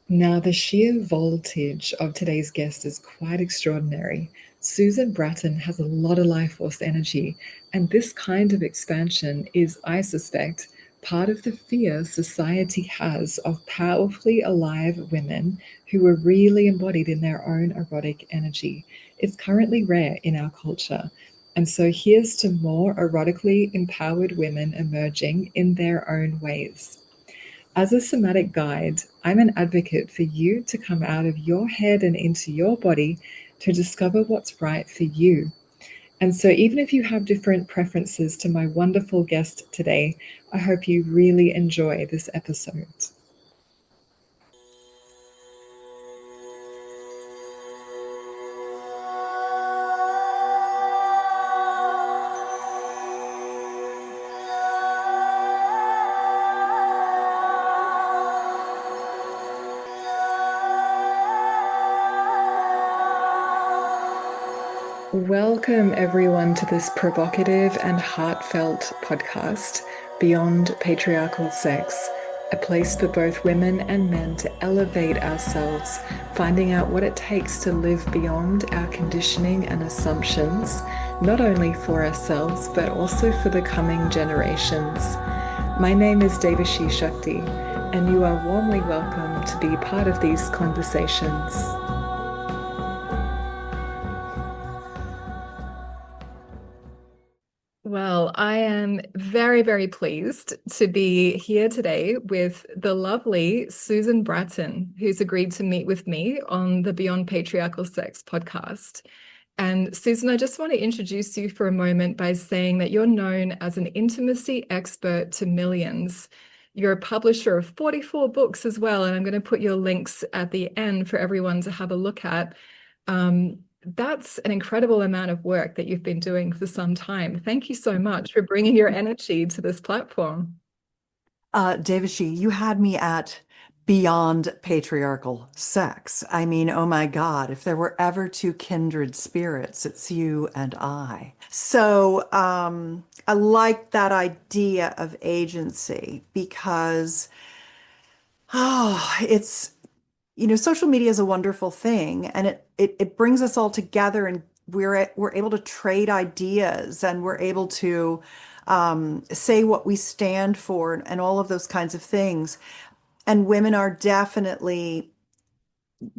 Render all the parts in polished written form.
Now, the sheer voltage of today's guest is quite extraordinary. Susan Bratton has a lot of life force energy, and this kind of expansion is, I suspect, part of the fear society has of powerfully alive women who are really embodied in their own erotic energy. It's currently rare in our culture. And so here's to more erotically empowered women emerging in their own ways. As a somatic guide, I'm an advocate for you to come out of your head and into your body to discover what's right for you. And so, even if you have different preferences to my wonderful guest today, I hope you really enjoy this episode. Welcome, everyone, to this provocative and heartfelt podcast, Beyond Patriarchal Sex, a place for both women and men to elevate ourselves, finding out what it takes to live beyond our conditioning and assumptions, not only for ourselves, but also for the coming generations. My name is Devashi Shakti, and you are warmly welcome to be part of these conversations. Well, I am very, very pleased to be here today with the lovely Susan Bratton, who's agreed to meet with me on the Beyond Patriarchal Sex podcast. And Susan, I just want to introduce you for a moment by saying that you're known as an intimacy expert to millions. You're a publisher of 44 books as well, and I'm going to put your links at the end for everyone to have a look at. That's an incredible amount of work that you've been doing for some time. Thank you so much for bringing your energy to this platform. Devashi, you had me at beyond patriarchal sex. I mean, oh my God, if there were ever two kindred spirits, it's you and I. So, I like that idea of agency because, it's, social media is a wonderful thing and it brings us all together and we're able to trade ideas and we're able to say what we stand for and all of those kinds of things. And women are definitely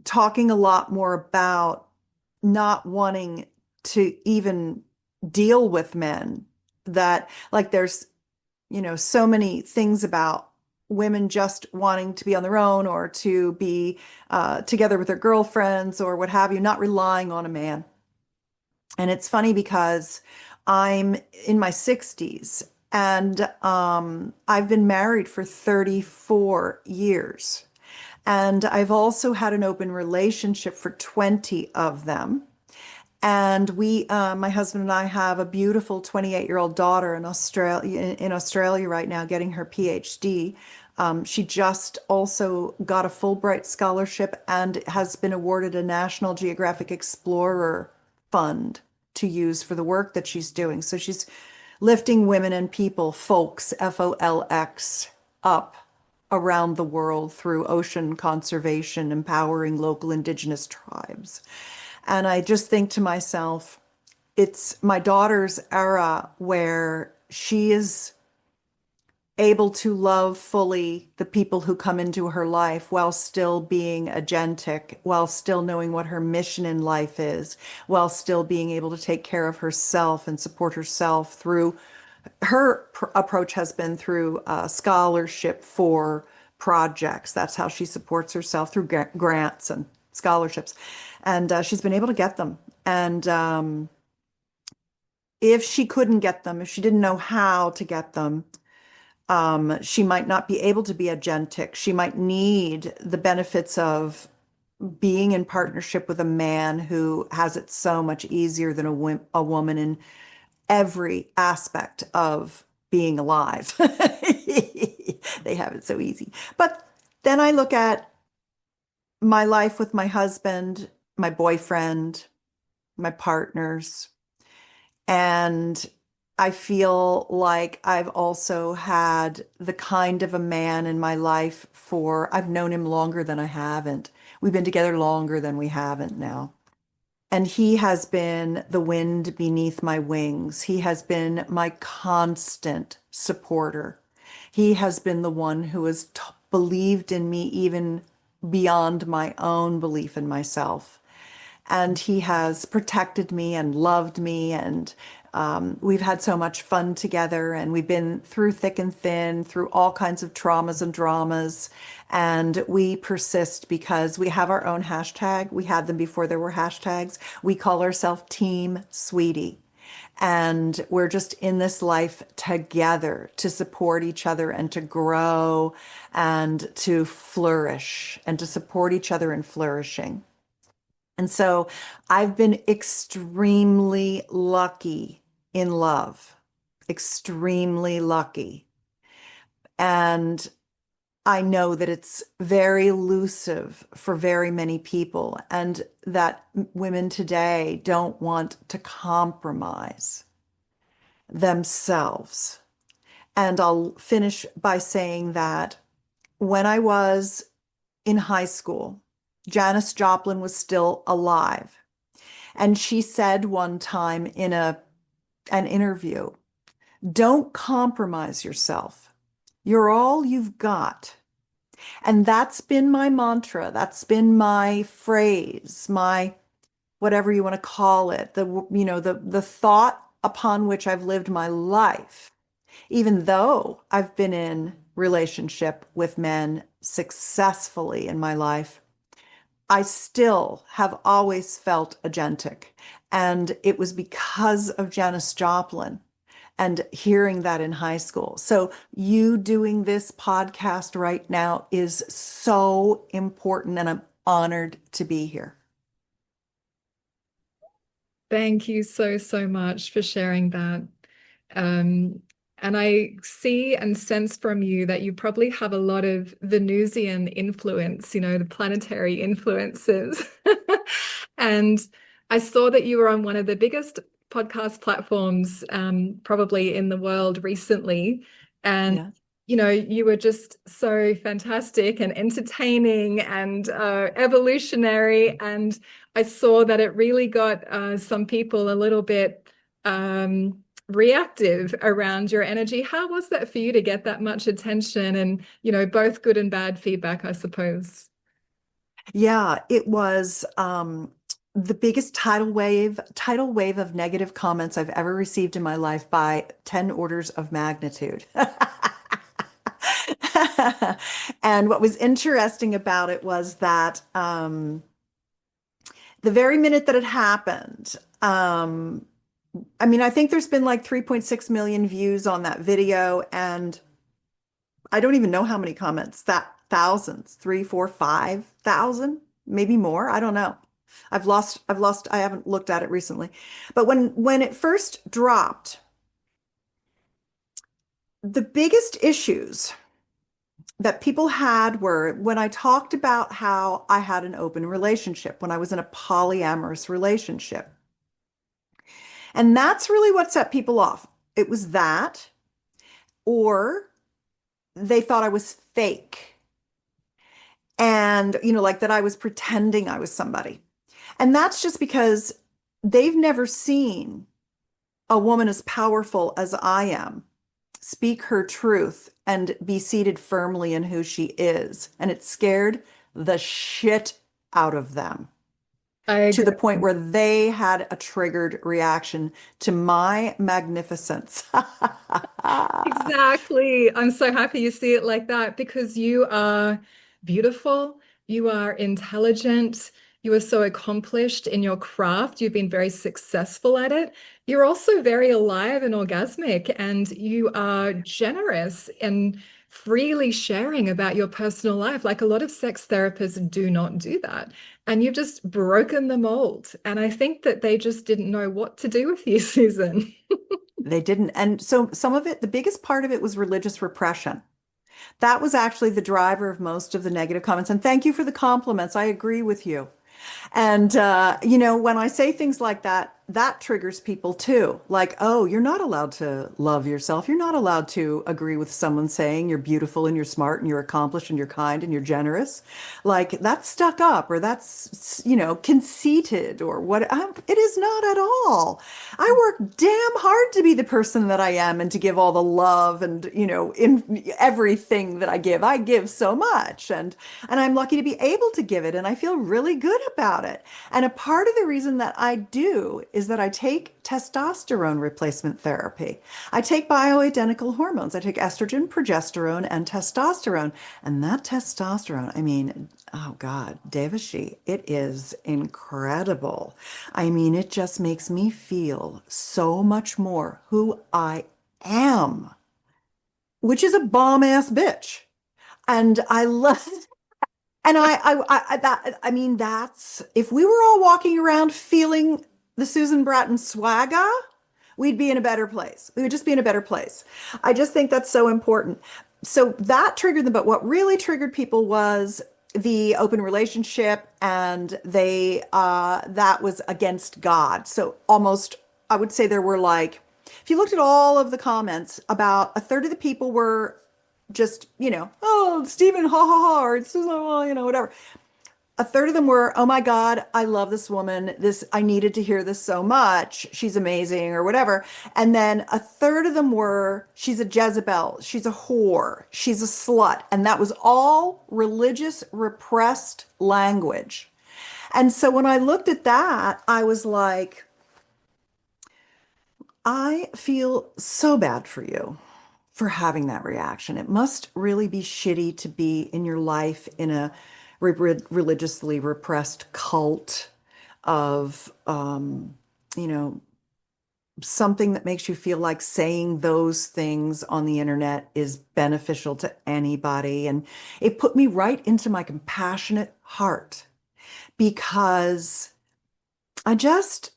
talking a lot more about not wanting to even deal with men that like there's so many things about women just wanting to be on their own or to be together with their girlfriends or what have you, not relying on a man. And it's funny because I'm in my 60s and I've been married for 34 years. And I've also had an open relationship for 20 of them. And my husband and I have a beautiful 28-year-old daughter in Australia right now getting her PhD. She just also got a Fulbright scholarship and has been awarded a National Geographic Explorer fund to use for the work that she's doing. So she's lifting women and people, folks, FOLX, up around the world through ocean conservation, empowering local indigenous tribes. And I just think to myself, it's my daughter's era where she is able to love fully the people who come into her life while still being agentic, while still knowing what her mission in life is, while still being able to take care of herself and support herself through her approach has been through scholarship for projects. That's how she supports herself through grants and scholarships. And she's been able to get them. And if she couldn't get them, if she didn't know how to get them, she might not be able to be agentic. She might need the benefits of being in partnership with a man who has it so much easier than a woman in every aspect of being alive. They have it so easy. But then I look at my life with my husband, my boyfriend, my partners, and I feel like I've also had the kind of a man in my life I've known him longer than I haven't. We've been together longer than we haven't now. And he has been the wind beneath my wings. He has been my constant supporter. He has been the one who has believed in me even beyond my own belief in myself. And he has protected me and loved me. And we've had so much fun together. And we've been through thick and thin, through all kinds of traumas and dramas. And we persist because we have our own hashtag. We had them before there were hashtags. We call ourselves Team Sweetie. And we're just in this life together to support each other and to grow and to flourish and to support each other in flourishing. And so I've been extremely lucky in love, extremely lucky. And I know that it's very elusive for very many people, and that women today don't want to compromise themselves. And I'll finish by saying that when I was in high school, Janis Joplin was still alive. And she said one time in an interview, don't compromise yourself. You're all you've got. And that's been my mantra. That's been my phrase, my whatever you want to call it, the thought upon which I've lived my life, even though I've been in relationship with men successfully in my life. I still have always felt agentic. And it was because of Janis Joplin and hearing that in high school. So, you doing this podcast right now is so important, and I'm honored to be here. Thank you so, so much for sharing that. Um, and I see and sense from you that you probably have a lot of Venusian influence, the planetary influences. And I saw that you were on one of the biggest podcast platforms, probably in the world recently. And, Yeah. you were just so fantastic and entertaining and evolutionary. And I saw that it really got some people a little bit reactive around your energy. How was that for you to get that much attention and, both good and bad feedback, I suppose? Yeah, it was the biggest tidal wave of negative comments I've ever received in my life by 10 orders of magnitude. And what was interesting about it was that the very minute that it happened, I mean, I think there's been like 3.6 million views on that video, and I don't even know how many comments, that thousands, 3, 4, 5,000, maybe more. I don't know. I haven't looked at it recently. But when it first dropped, the biggest issues that people had were when I talked about how I had an open relationship, when I was in a polyamorous relationship. And that's really what set people off. It was that, or they thought I was fake. And, like that I was pretending I was somebody. And that's just because they've never seen a woman as powerful as I am speak her truth and be seated firmly in who she is. And it scared the shit out of them I to agree. the point where they had a triggered reaction to my magnificence. Exactly. I'm so happy you see it like that because you are beautiful, you are intelligent, you are so accomplished in your craft, you've been very successful at it. You're also very alive and orgasmic, and you are generous and freely sharing about your personal life. Like a lot of sex therapists do not do that. And you've just broken the mold. And I think that they just didn't know what to do with you, Susan. They didn't. And so some of it, the biggest part of it was religious repression. That was actually the driver of most of the negative comments. And thank you for the compliments. I agree with you. And, when I say things like that, that triggers people too. Like, oh, you're not allowed to love yourself. You're not allowed to agree with someone saying you're beautiful and you're smart and you're accomplished and you're kind and you're generous. Like that's stuck up or that's, conceited or what. It is not at all. I work damn hard to be the person that I am and to give all the love and, in everything that I give. I give so much and I'm lucky to be able to give it and I feel really good about it. And a part of the reason that I do is that I take testosterone replacement therapy. I take bioidentical hormones. I take estrogen, progesterone, and testosterone. And that testosterone, I mean, oh God, Devashi, it is incredible. I mean, it just makes me feel so much more who I am, which is a bomb ass bitch. And I love and I mean, that's if we were all walking around feeling the Susan Bratton swagger, we'd be in a better place. We would just be in a better place. I just think that's so important. So that triggered them, but what really triggered people was the open relationship, and they that was against God. So almost, I would say there were like, if you looked at all of the comments, about a third of the people were just, oh, Stephen, ha ha ha, or it's, well, whatever. A third of them were, oh my God, I love this woman. I needed to hear this so much. She's amazing, or whatever. And then a third of them were, she's a Jezebel, she's a whore, she's a slut. And that was all religious, repressed language. And so when I looked at that, I was like, I feel so bad for you for having that reaction. It must really be shitty to be in your life in a religiously repressed cult of, you know, something that makes you feel like saying those things on the internet is beneficial to anybody. And it put me right into my compassionate heart because I just,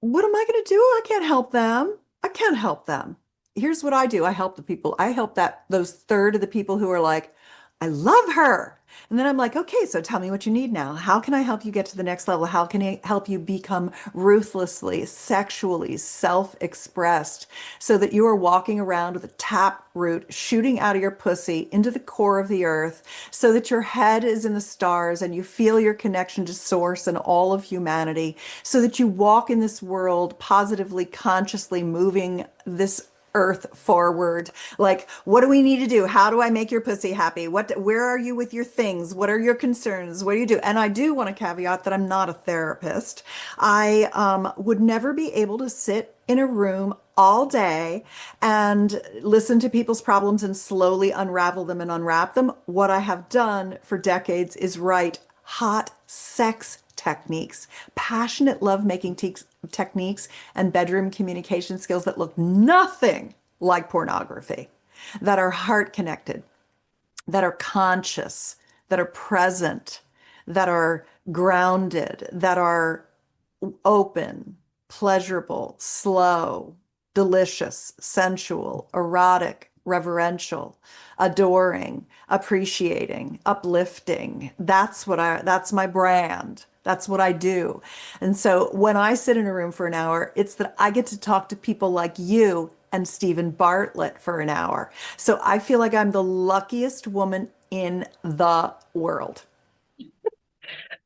what am I going to do? I can't help them. I can't help them. Here's what I do. I help the people. I help those third of the people who are like, I love her. And then I'm like, okay, so tell me what you need now. How can I help you get to the next level? How can I help you become ruthlessly, sexually self-expressed so that you are walking around with a tap root shooting out of your pussy into the core of the earth so that your head is in the stars and you feel your connection to source and all of humanity so that you walk in this world positively, consciously moving this earth forward. Like, what do we need to do? How do I make your pussy happy? Where are you with your things? What are your concerns? What do you do? And I do want to caveat that I'm not a therapist. I would never be able to sit in a room all day and listen to people's problems and slowly unravel them and unwrap them. What I have done for decades is write hot sex techniques, passionate lovemaking techniques, and bedroom communication skills that look nothing like pornography, that are heart connected, that are conscious, that are present, that are grounded, that are open, pleasurable, slow, delicious, sensual, erotic, reverential, adoring, appreciating, uplifting. That's my brand. That's what I do. And so when I sit in a room for an hour, it's that I get to talk to people like you and Stephen Bartlett for an hour. So I feel like I'm the luckiest woman in the world.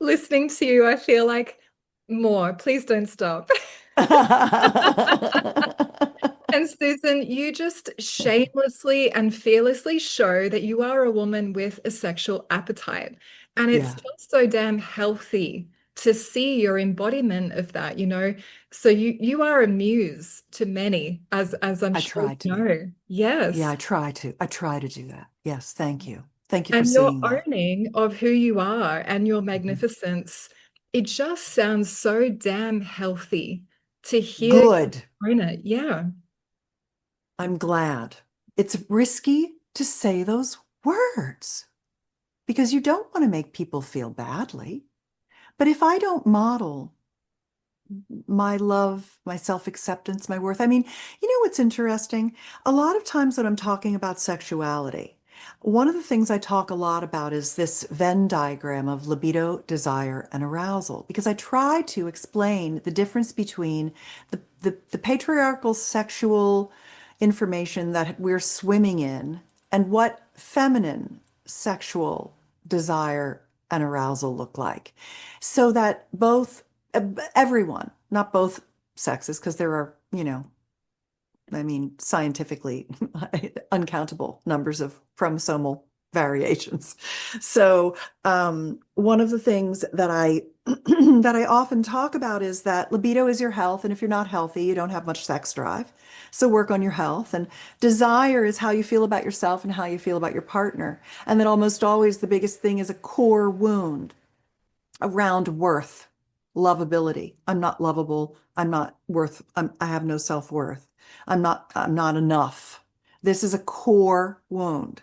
Listening to you, I feel like more. Please don't stop. And Susan, you just shamelessly and fearlessly show that you are a woman with a sexual appetite. And it's Yeah, just so damn healthy to see your embodiment of that, you know. So you are a muse to many, as I'm I sure try you to be. know. Yeah, Yes. I try to. I try to do that. Yes, thank you. Thank you for And your seeing that. owning of who you are and your Mhm. magnificence, it just sounds so damn healthy to hear you Good. own it. Yeah. I'm glad. It's risky to say those words because you don't want to make people feel badly. But if I don't model my love, my self-acceptance, my worth, I mean, you know what's interesting? A lot of times when I'm talking about sexuality, One of the things I talk a lot about is this Venn diagram of libido, desire, and arousal, because I try to explain the difference between the patriarchal sexual information that we're swimming in and what feminine sexual desire and arousal look like. So that both, everyone, not both sexes, because there are, I mean, scientifically uncountable numbers of chromosomal variations. So, one of the things that I that I often talk about is that libido is your health, and if you're not healthy, you don't have much sex drive. So work on your health. And desire is how you feel about yourself and how you feel about your partner. And that almost always the biggest thing is a core wound around worth, lovability. I'm not lovable. I'm not worth, I have no self-worth. I'm not enough. This is a core wound.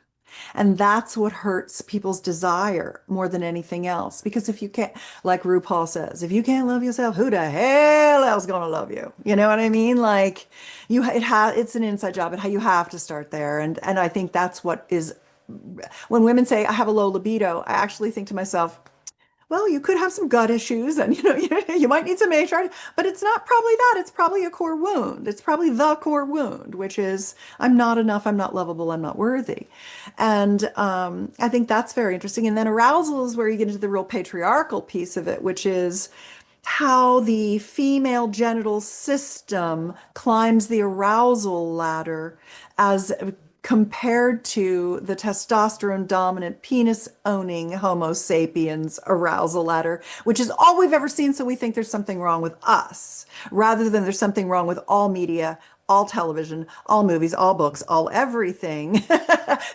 And that's what hurts people's desire more than anything else. Because if you can't, like RuPaul says, if you can't love yourself, who the hell else gonna love you? You know what I mean? Like it's an inside job, and how you have to start there. And I think that's what is when women say I have a low libido, I actually think to myself, well, you could have some gut issues and you might need some HR, but it's not probably that. It's probably a core wound. It's probably the core wound, which is I'm not enough, I'm not lovable, I'm not worthy. And I think that's very interesting. And then arousal is where you get into the real patriarchal piece of it, which is how the female genital system climbs the arousal ladder as compared to the testosterone dominant penis owning Homo sapiens arousal ladder, which is all we've ever seen. So we think there's something wrong with us rather than there's something wrong with all media, all television, all movies, all books, all everything,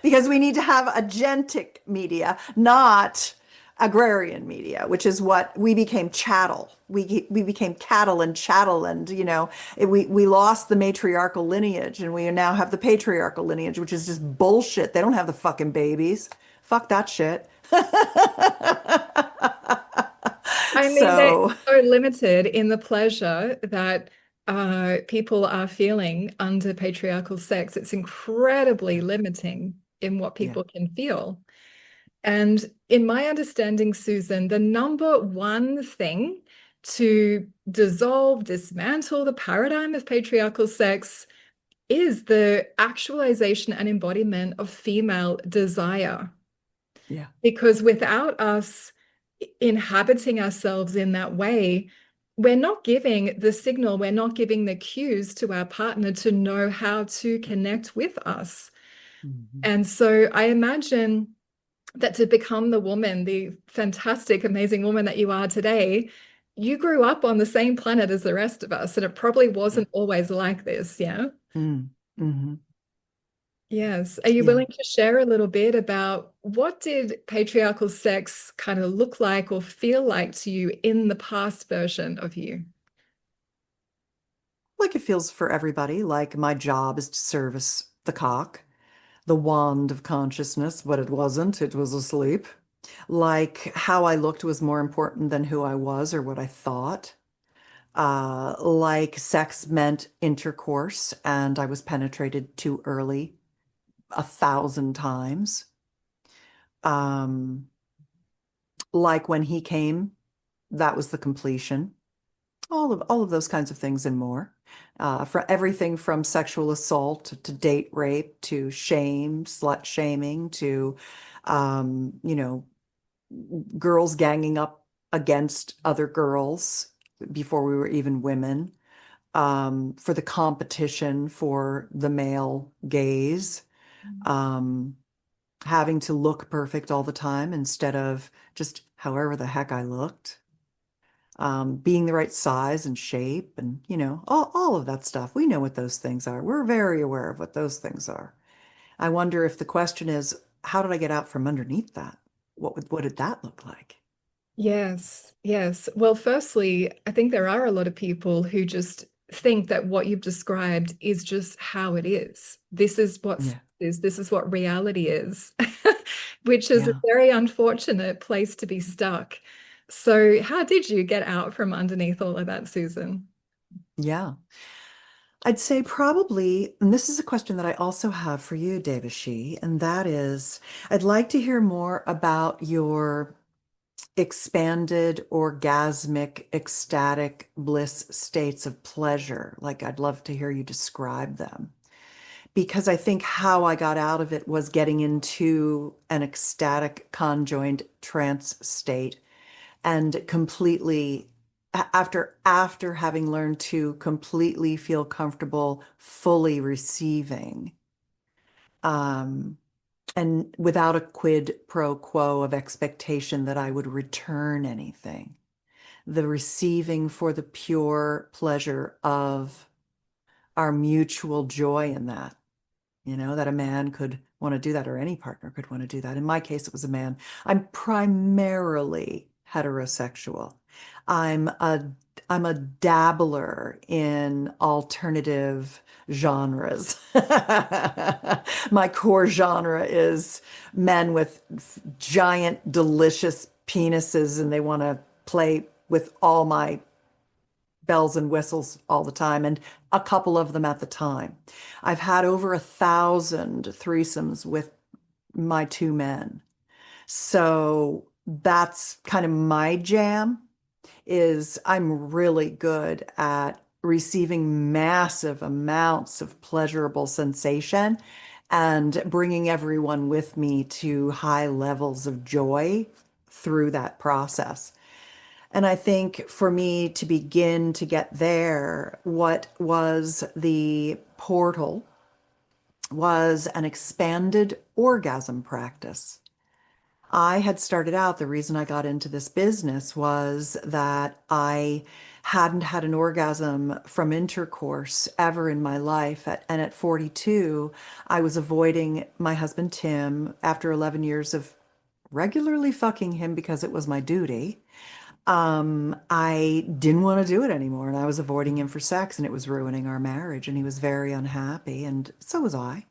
because we need to have agentic media, not agrarian media, which is what we became chattel. We became cattle and chattel, and we lost the matriarchal lineage, and we now have the patriarchal lineage, which is just bullshit. They don't have the fucking babies. Fuck that shit. I mean, they're So, so limited in the pleasure that people are feeling under patriarchal sex. It's incredibly limiting in what yeah, people can feel. And in my understanding, Susan, the number one thing to dissolve, dismantle the paradigm of patriarchal sex is the actualization and embodiment of female desire. yeah. Because without us inhabiting ourselves in that way, we're not giving the signal, we're not giving the cues to our partner to know how to connect with us. Mhm. And so I imagine that to become the woman, the fantastic, amazing woman that you are today, you grew up on the same planet as the rest of us, and it probably Yeah. wasn't always like this, yeah? Mm. Hmm. Yes. Are you Yeah. willing to share a little bit about what did patriarchal sex kind of look like or feel like to you in the past version of you? Like it feels for everybody, like my job is to service the cock, the wand of consciousness, but it wasn't. It was asleep. Like how I looked was more important than who I was or what I thought. Like sex meant intercourse, and I was penetrated too early 1,000 times. Um, like when he came, that was the completion. All of those kinds of things and more. For everything from sexual assault to date rape to shame, slut shaming to, you know, girls ganging up against other girls before we were even women, for the competition for the male gaze, um, having to look perfect all the time instead of just however the heck I looked, being the right size and shape, and all of that stuff. We know what those things are. We're very aware of what those things are. I wonder if the question is, how did I get out from underneath that? What did that look like? Yes, yes. Well, firstly, I think there are a lot of people who just think that what you've described is just how it is. This is Yeah, this is what reality is, which is a yeah, very unfortunate place to be stuck. So, how did you get out from underneath all of that, Susan? yeah. I'd say probably, and this is a question that I also have for you, Devashi, and that is, I'd like to hear more about your expanded, orgasmic, ecstatic bliss states of pleasure. Like, I'd love to hear you describe them. Because I think how I got out of it was getting into an ecstatic conjoined trance state and completely after having learned to completely feel comfortable fully receiving um and without a quid pro quo of expectation that I would return anything, the receiving for the pure pleasure of our mutual joy in that. That a man could want to do that, or any partner could want to do that. In my case, it was a man. I'm primarily heterosexual. I'm a I'm a dabbler in alternative genres. My core genre is men with giant, delicious penises, and they want to play with all my bells and whistles all the time, and a couple of them at the time. I've had over 1,000 threesomes with my two men. So that's kind of my jam, is I'm really good at receiving massive amounts of pleasurable sensation and bringing everyone with me to high levels of joy through that process. And I think for me to begin to get there, what was the portal was an expanded orgasm practice. I had started out, the reason I got into this business was that I hadn't had an orgasm from intercourse ever in my life. And at 42, I was avoiding my husband, Tim, after 11 years of regularly fucking him because it was my duty. I didn't want to do it anymore, and I was avoiding him for sex, and it was ruining our marriage, and he was very unhappy, and so was I.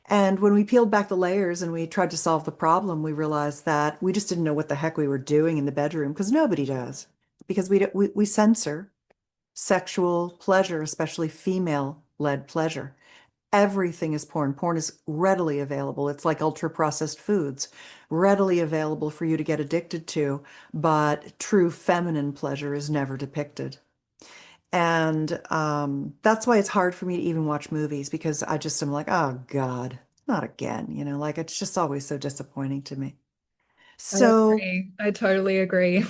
And when we peeled back the layers and we tried to solve the problem, we realized that we just didn't know what the heck we were doing in the bedroom, because nobody does. Because we censor sexual pleasure, especially female-led pleasure. Everything is porn. Porn is readily available. It's like ultra processed foods, readily available for you to get addicted to, but true feminine pleasure is never depicted. And that's why it's hard for me to even watch movies, because I just am like, oh God, not again. Like it's just always so disappointing to me. I So agree. I totally agree.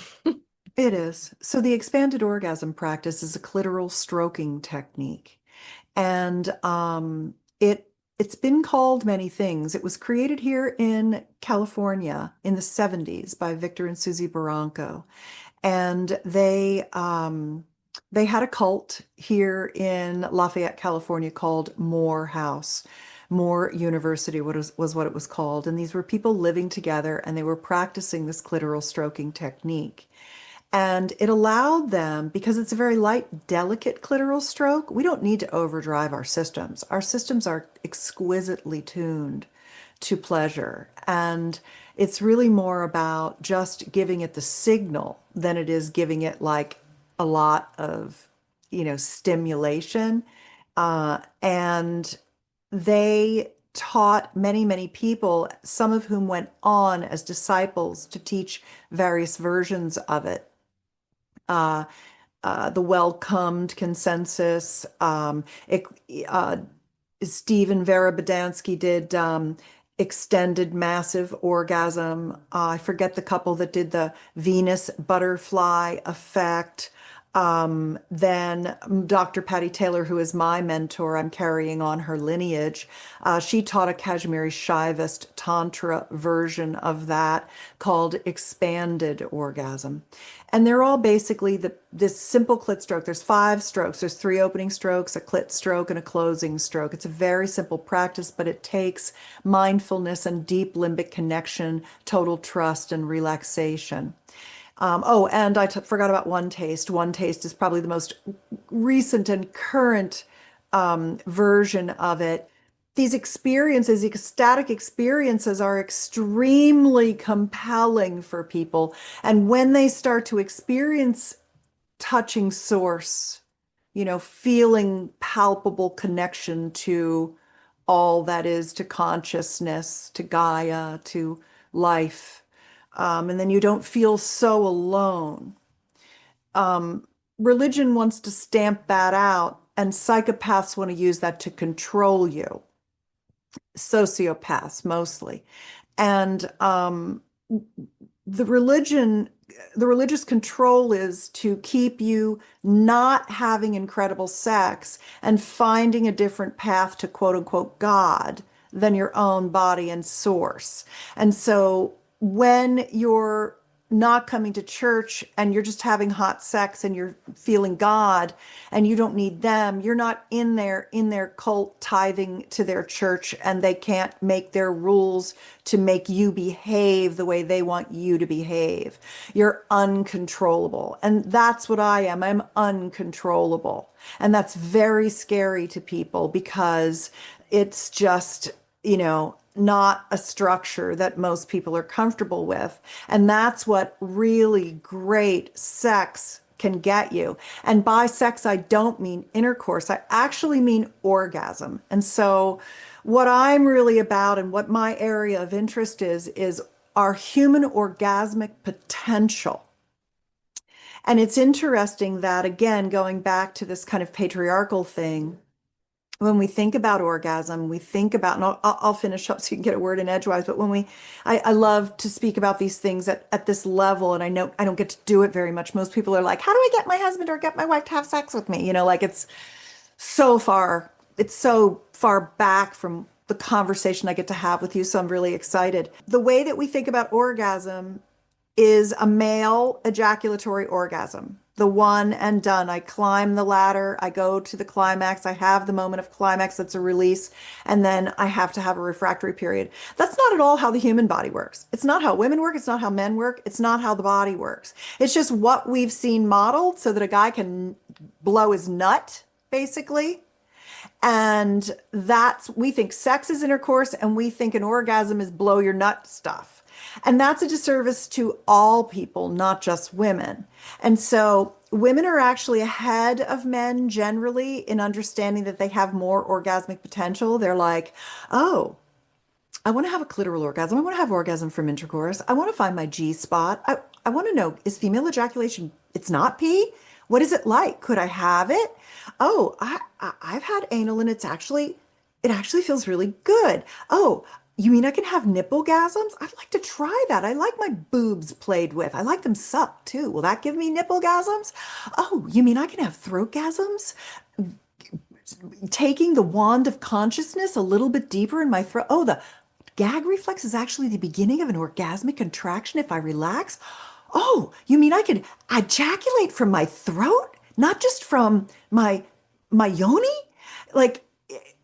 it is. So the expanded orgasm practice is a clitoral stroking technique. And it's been called many things. It was created here in California in the 70s by Victor and Susie Barranco. And they had a cult here in Lafayette, California called Moore House. Moore University was what it was called. And these were people living together and they were practicing this clitoral stroking technique. And it allowed them, because it's a very light, delicate clitoral stroke, we don't need to overdrive our systems. Our systems are exquisitely tuned to pleasure. And it's really more about just giving it the signal than it is giving it like a lot of, stimulation. And they taught many, many people, some of whom went on as disciples to teach various versions of it. Uh, the welcomed consensus. Uh, Stephen Verabadansky did extended massive orgasm. I forget the couple that did the Venus butterfly effect. Then Dr. Patty Taylor, who is my mentor, I'm carrying on her lineage. She taught a Kashmiri Shaivist Tantra version of that called expanded orgasm. And they're all basically this simple clit stroke. There's 5 strokes. There's 3 opening strokes, a clit stroke, and a closing stroke. It's a very simple practice, but it takes mindfulness and deep limbic connection, total trust, and relaxation. Oh, and I forgot about One Taste. One Taste is probably the most recent and current version of it. These experiences, ecstatic experiences, are extremely compelling for people. And when they start to experience touching source, feeling palpable connection to all that is, to consciousness, to Gaia, to life. And then you don't feel so alone. Um, Religion wants to stamp that out, and psychopaths want to use that to control you, sociopaths mostly. And the religion, the religious control is to keep you not having incredible sex and finding a different path to quote unquote God than your own body and source. And so when you're not coming to church and you're just having hot sex and you're feeling God and you don't need them, you're not in their cult tithing to their church, and they can't make their rules to make you behave the way they want you to behave. You're uncontrollable. And that's what I am. I'm uncontrollable. And that's very scary to people because it's just, not a structure that most people are comfortable with. And that's what really great sex can get you. And by sex, I don't mean intercourse. I actually mean orgasm. And so what I'm really about and what my area of interest is our human orgasmic potential. And it's interesting that, again, going back to this kind of patriarchal thing, when we think about orgasm, we think about, and I'll finish up so you can get a word in edgewise, but I love to speak about these things at this level, and I know I don't get to do it very much. Most people are like, how do I get my husband or get my wife to have sex with me? Like it's so far back from the conversation I get to have with you, so I'm really excited. The way that we think about orgasm is a male ejaculatory orgasm, the one and done. I climb the ladder, I go to the climax, I have the moment of climax, that's a release, and then I have to have a refractory period. That's not at all how the human body works. It's not how women work, it's not how men work, it's not how the body works. It's just what we've seen modeled so that a guy can blow his nut, basically. And we think sex is intercourse, and we think an orgasm is blow your nut stuff. And that's a disservice to all people, not just women. And so women are actually ahead of men generally in understanding that they have more orgasmic potential. They're like, oh, I want to have a clitoral orgasm. I want to have orgasm from intercourse. I want to find my G spot. I want to know, is female ejaculation, it's not pee? What is it like? Could I have it? Oh, I've had anal and it actually feels really good. Oh, you mean I can have nipple gasms? I'd like to try that. I like my boobs played with. I like them sucked too. Will that give me nipple gasms? Oh, you mean I can have throat gasms? Taking the wand of consciousness a little bit deeper in my throat. Oh, the gag reflex is actually the beginning of an orgasmic contraction if I relax. Oh, you mean I can ejaculate from my throat, not just from my yoni? Like,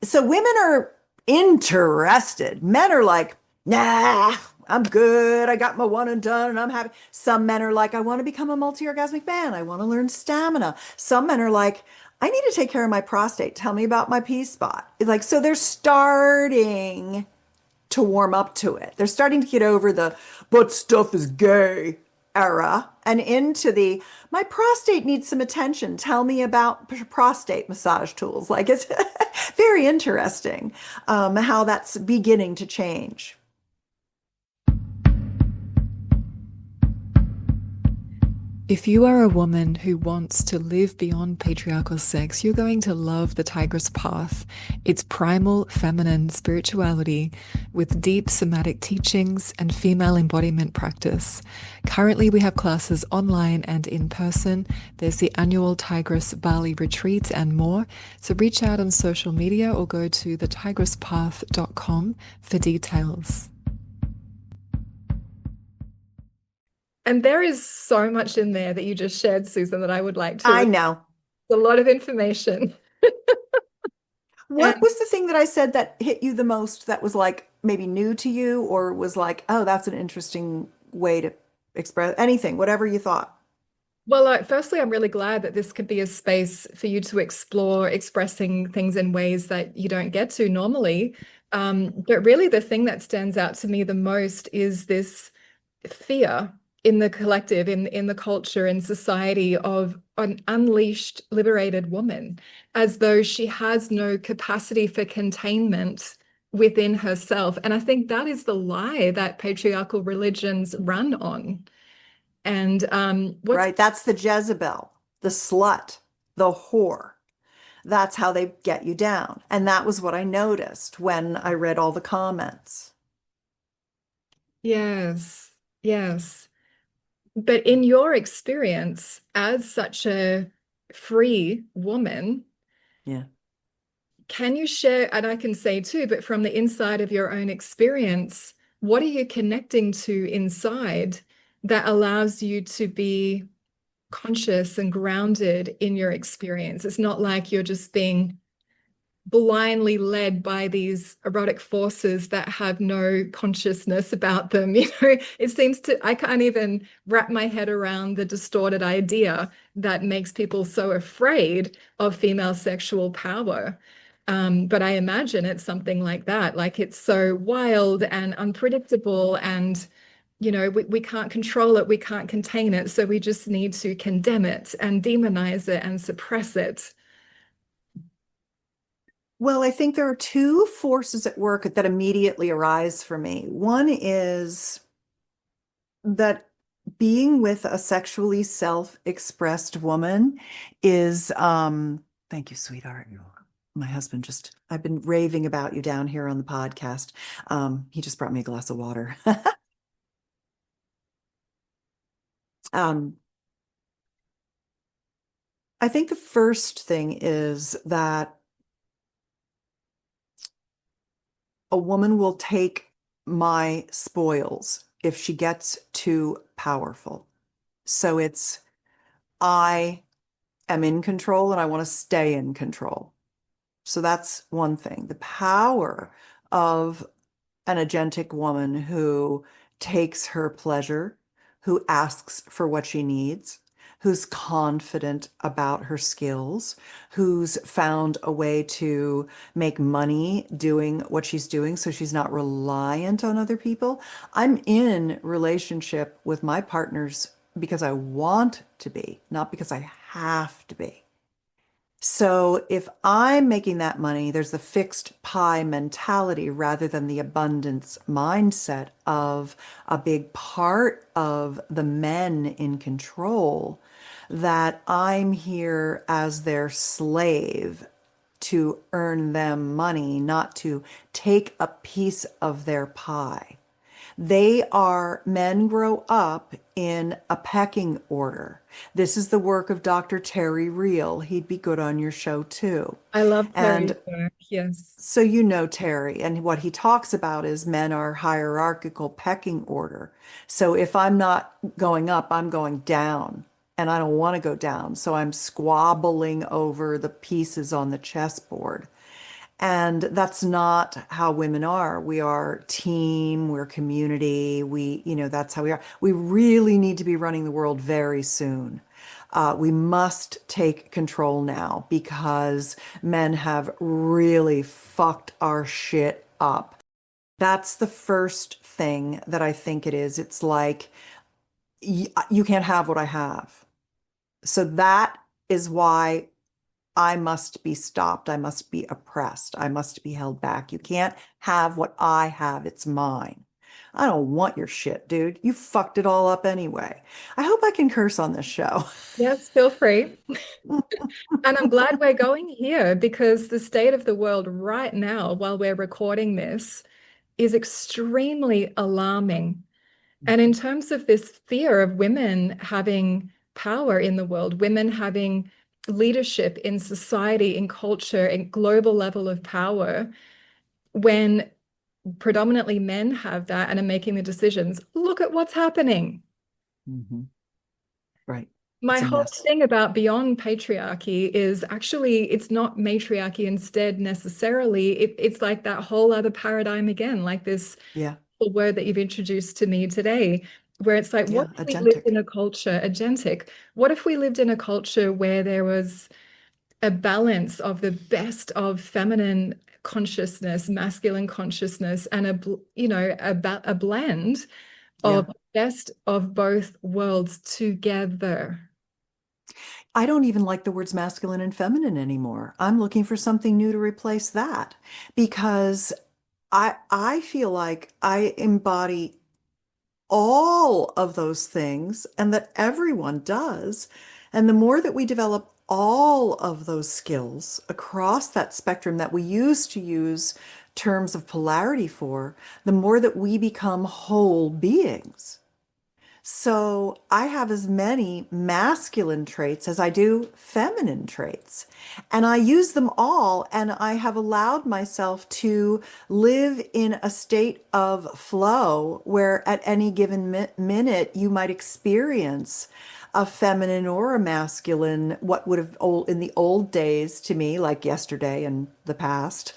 so women are interested. Men are like, nah, I'm good. I got my one and done and I'm happy. Some men are like, I want to become a multi-orgasmic man. I want to learn stamina. Some men are like, I need to take care of my prostate. Tell me about my P spot. Like, so they're starting to warm up to it. They're starting to get over the but stuff is gay era and into the my prostate needs some attention. Tell me about prostate massage tools. Like it's very interesting how that's beginning to change. If you are a woman who wants to live beyond patriarchal sex, you're going to love the Tigress Path. It's primal feminine spirituality with deep somatic teachings and female embodiment practice. Currently, we have classes online and in person. There's the annual Tigress Bali retreat and more. So reach out on social media or go to thetigresspath.com for details. And there is so much in there that you just shared, Susan, that I would like I to. know. A lot of information. And What was the thing that I said that hit you the most that was like maybe new to you or was like, oh, that's an interesting way to express anything, whatever you thought? well, firstly, I'm really glad that this could be a space for you to explore expressing things in ways that you don't get to normally. But really, the thing that stands out to me the most is this fear in the collective, in the culture, in society of an unleashed, liberated woman, as though she has no capacity for containment within herself. And I think that is the lie that patriarchal religions run on. And what's Right? That's the Jezebel, the slut, the whore. That's how they get you down. And that was what I noticed when I read all the comments. yes, yes. But in your experience as such a free woman, Yeah. can you share, and I can say too, but from the inside of your own experience, what are you connecting to inside that allows you to be conscious and grounded in your experience? It's not like you're just being blindly led by these erotic forces that have no consciousness about them. It seems to, I can't even wrap my head around the distorted idea that makes people so afraid of female sexual power. But I imagine it's something like that. Like it's so wild and unpredictable, and we can't control it, we can't contain it. So we just need to condemn it and demonize it and suppress it. Well, I think there are two forces at work that immediately arise for me. One is that being with a sexually self-expressed woman is, thank you, sweetheart. My husband just, I've been raving about you down here on the podcast. He just brought me a glass of water. Um, I think the first thing is that a woman will take my spoils if she gets too powerful. So it's, I am in control and I want to stay in control. So that's one thing. The power of an agentic woman who takes her pleasure, who asks for what she needs, who's confident about her skills, who's found a way to make money doing what she's doing so she's not reliant on other people. I'm in relationship with my partners because I want to be, not because I have to be. So if I'm making that money, there's the fixed pie mentality rather than the abundance mindset of a big part of the men in control that I'm here as their slave to earn them money, not to take a piece of their pie. Men grow up in a pecking order. This is the work of Dr. Terry Real. He'd be good on your show too. I love Terry's And work. Yes. so you know Terry, and what he talks about is men are hierarchical pecking order. So if I'm not going up, I'm going down, and I don't want to go down. So I'm squabbling over the pieces on the chessboard. And that's not how women are. We are team, we're community, that's how we are. We really need to be running the world very soon. We must take control now because men have really fucked our shit up. That's the first thing that I think it is. It's like, you can't have what I have. So that is why I must be stopped. I must be oppressed. I must be held back. You can't have what I have. It's mine. I don't want your shit, dude. You fucked it all up anyway. I hope I can curse on this show. Yes, feel free. And I'm glad we're going here because the state of the world right now, while we're recording this, is extremely alarming. And in terms of this fear of women having power in the world, women having leadership in society, in culture, and global level of power, when predominantly men have that and are making the decisions, look at what's happening. Mhm. Right. My It's a whole mess. thing about beyond patriarchy is actually it's not matriarchy instead necessarily. It's like that whole other paradigm again, like this Yeah. word that you've introduced to me today, where it's like, what Yeah. if we lived Agentic. in a culture, agentic? What if we lived in a culture where there was a balance of the best of feminine consciousness, masculine consciousness, and a blend of Yeah. best of both worlds together. I don't even like the words masculine and feminine anymore. I'm looking for something new to replace that because I feel like I embody all of those things and that everyone does. And the more that we develop all of those skills across that spectrum that we used to use terms of polarity for, the more that we become whole beings. So I have as many masculine traits as I do feminine traits. And I use them all, and I have allowed myself to live in a state of flow where at any given minute you might experience a feminine or a masculine, what would have old in the old days to me, like yesterday and the past,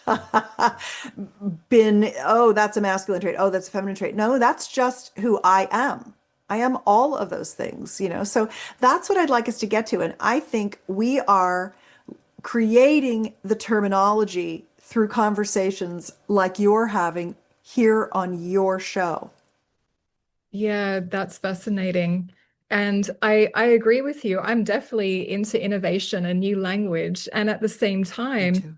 been, oh, that's a masculine trait. Oh, that's a feminine trait. No, that's just who I am. I am all of those things, you know. So that's what I'd like us to get to. And I think we are creating the terminology through conversations like you're having here on your show. Yeah, that's fascinating. And I agree with you. I'm definitely into innovation and new language. And at the same Me time, too.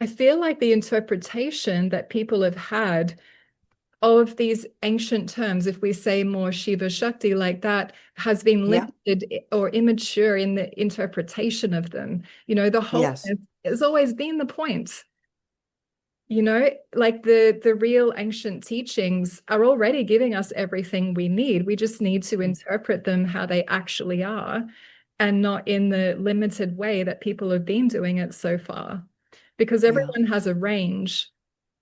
I feel like the interpretation that people have had of these ancient terms, if we say more Shiva Shakti like that, has been Yeah. limited or immature in the interpretation of them. The Yes. wholeness has always been the point. Like the real ancient teachings are already giving us everything we need. We just need to interpret them how they actually are and not in the limited way that people have been doing it so far. Because Yeah. everyone has a range.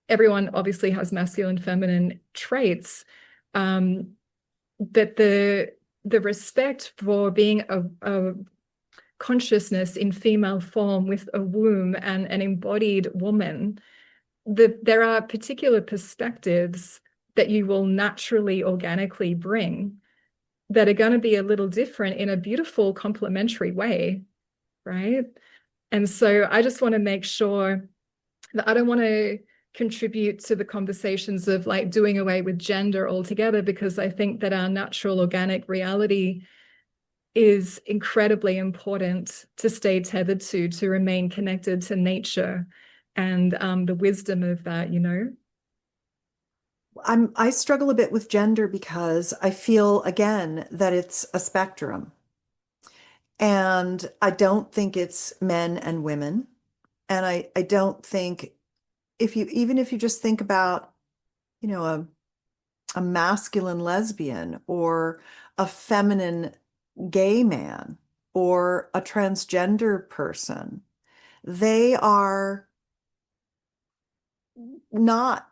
Everyone obviously has masculine, feminine traits. But the respect for being a consciousness in female form with a womb and an embodied woman, there are particular perspectives that you will naturally, organically bring that are going to be a little different in a beautiful, complementary way, right? And so I just want to make sure that I don't want to contribute to the conversations of like doing away with gender altogether, because I think that our natural, organic reality is incredibly important to stay tethered to remain connected to nature and the wisdom of that. I struggle a bit with gender because I feel again that it's a spectrum. And I don't think it's men and women. And I don't think if you even if you just think about, you know, a masculine lesbian or a feminine gay man or a transgender person, they are not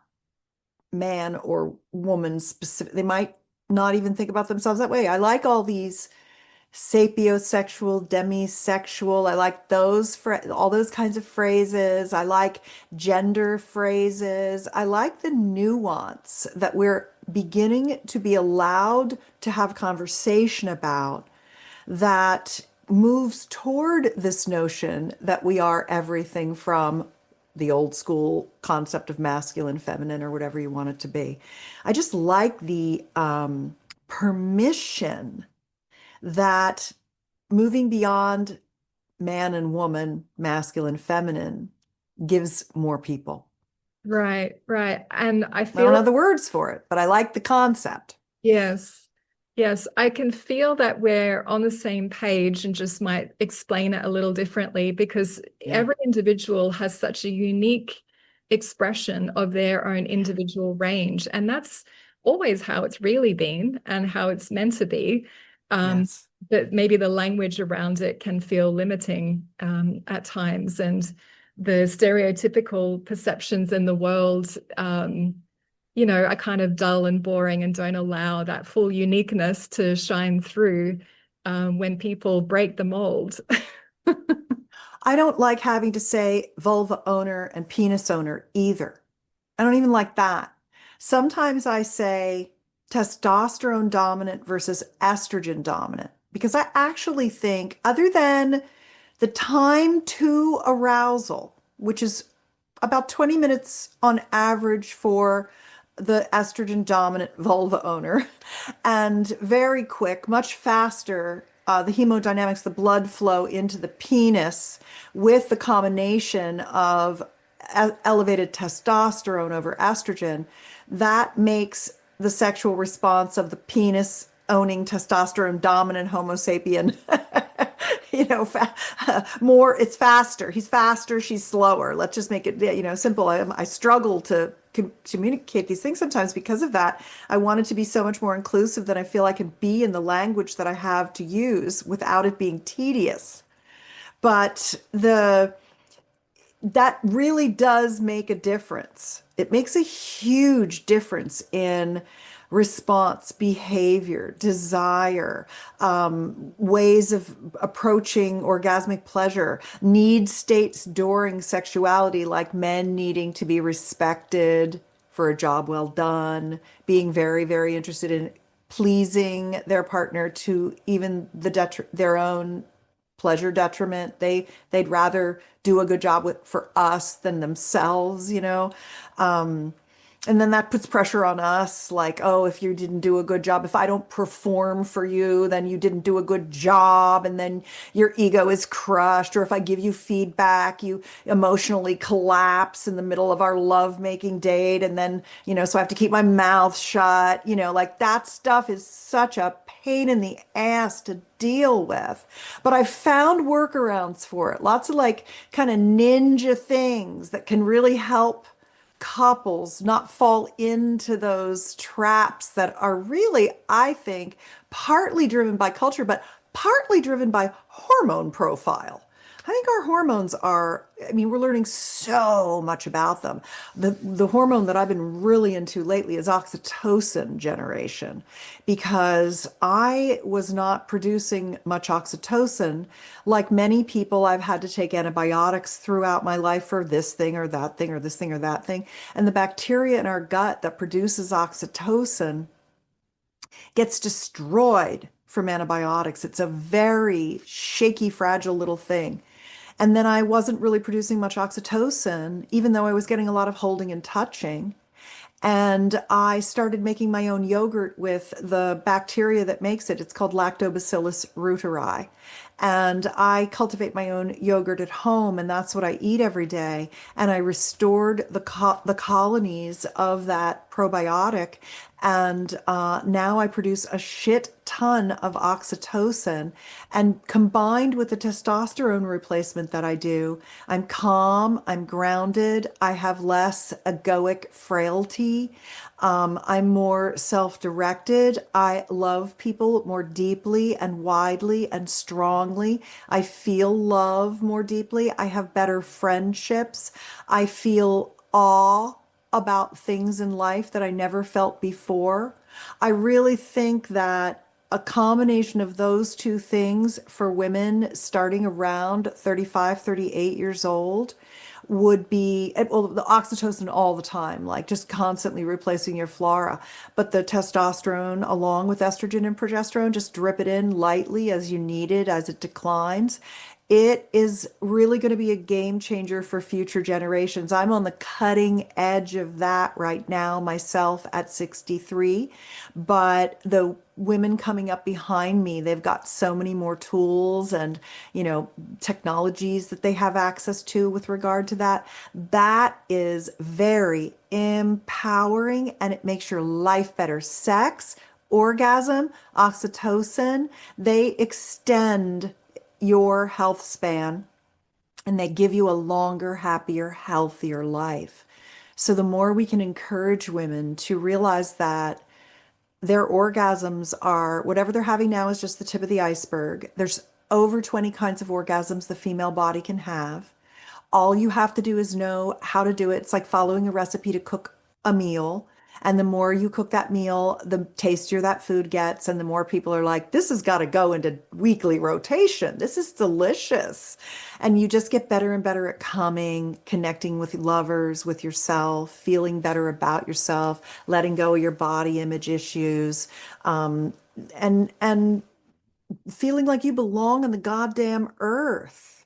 man or woman specific. They might not even think about themselves that way. I like all these sapiosexual, demisexual. I like those for all those kinds of phrases. I like gender phrases. I like the nuance that we're beginning to be allowed to have conversation about that moves toward this notion that we are everything from the old school concept of masculine, feminine, or whatever you want it to be. I just like the permission that moving beyond man and woman, masculine, feminine, gives more people. Right, right. And I I don't feel have the words for it, but I like the concept. yes. Yes, I can feel that we're on the same page and just might explain it a little differently because Yeah. every individual has such a unique expression of their own individual range. And that's always how it's really been and how it's meant to be. Um, Yes. but maybe the language around it can feel limiting at times. And the stereotypical perceptions in the world are kind of dull and boring and don't allow that full uniqueness to shine through when people break the mold. I don't like having to say vulva owner and penis owner either. I don't even like that. Sometimes I say testosterone dominant versus estrogen dominant because I actually think, other than the time to arousal, which is about 20 minutes on average for the estrogen dominant vulva owner, and very quick, much faster. The hemodynamics, the blood flow into the penis with the combination of elevated testosterone over estrogen, that makes the sexual response of the penis owning testosterone dominant Homo sapien more, it's faster. He's faster, she's slower. Let's just make it, simple. I struggle to communicate these things sometimes because of that. I want it to be so much more inclusive that I feel I can be in the language that I have to use without it being tedious. But that really does make a difference. It makes a huge difference in response, behavior, desire, ways of approaching orgasmic pleasure, need states during sexuality, like men needing to be respected for a job well done, being very, very interested in pleasing their partner to even their own pleasure detriment. They'd rather do a good job for us than themselves. Um, and then that puts pressure on us, like, oh, if you didn't do a good job, if I don't perform for you, then you didn't do a good job, and then your ego is crushed. Or if I give you feedback, you emotionally collapse in the middle of our love-making date, and then, so I have to keep my mouth shut. Like that stuff is such a pain in the ass to deal with. But I've found workarounds for it. Lots of like kind of ninja things that can really help couples not fall into those traps that are really, I think, partly driven by culture, but partly driven by hormone profile. I think our hormones are, I mean, we're learning so much about them. The hormone that I've been really into lately is oxytocin generation because I was not producing much oxytocin. Like many people, I've had to take antibiotics throughout my life for this thing or that thing or this thing or that thing. And the bacteria in our gut that produces oxytocin gets destroyed from antibiotics. It's a very shaky, fragile little thing. And then I wasn't really producing much oxytocin, even though I was getting a lot of holding and touching. And I started making my own yogurt with the bacteria that makes it. It's called Lactobacillus reuteri. And I cultivate my own yogurt at home, and that's what I eat every day. And I restored the colonies of that probiotic. And now I produce a shit ton of oxytocin. And combined with the testosterone replacement that I do, I'm calm, I'm grounded, I have less egoic frailty. I'm more self-directed. I love people more deeply and widely and strongly. I feel love more deeply. I have better friendships. I feel awe about things in life that I never felt before. I really think that a combination of those two things for women starting around 35, 38 years old would be, well, the oxytocin all the time, like just constantly replacing your flora. But the testosterone, along with estrogen and progesterone, just drip it in lightly as you need it, as it declines. It is really going to be a game changer for future generations. I'm on the cutting edge of that right now, myself at 63. But the women coming up behind me, they've got so many more tools and, technologies that they have access to with regard to that. That is very empowering and it makes your life better. Sex, orgasm, oxytocin, they extend your health span and they give you a longer, happier, healthier life. So the more we can encourage women to realize that their orgasms are whatever they're having now is just the tip of the iceberg. There's over 20 kinds of orgasms the female body can have. All you have to do is know how to do it. It's like following a recipe to cook a meal. And the more you cook that meal, the tastier that food gets. And the more people are like, this has got to go into weekly rotation. This is delicious. And you just get better and better at coming, connecting with lovers, with yourself, feeling better about yourself, letting go of your body image issues, and feeling like you belong on the goddamn earth.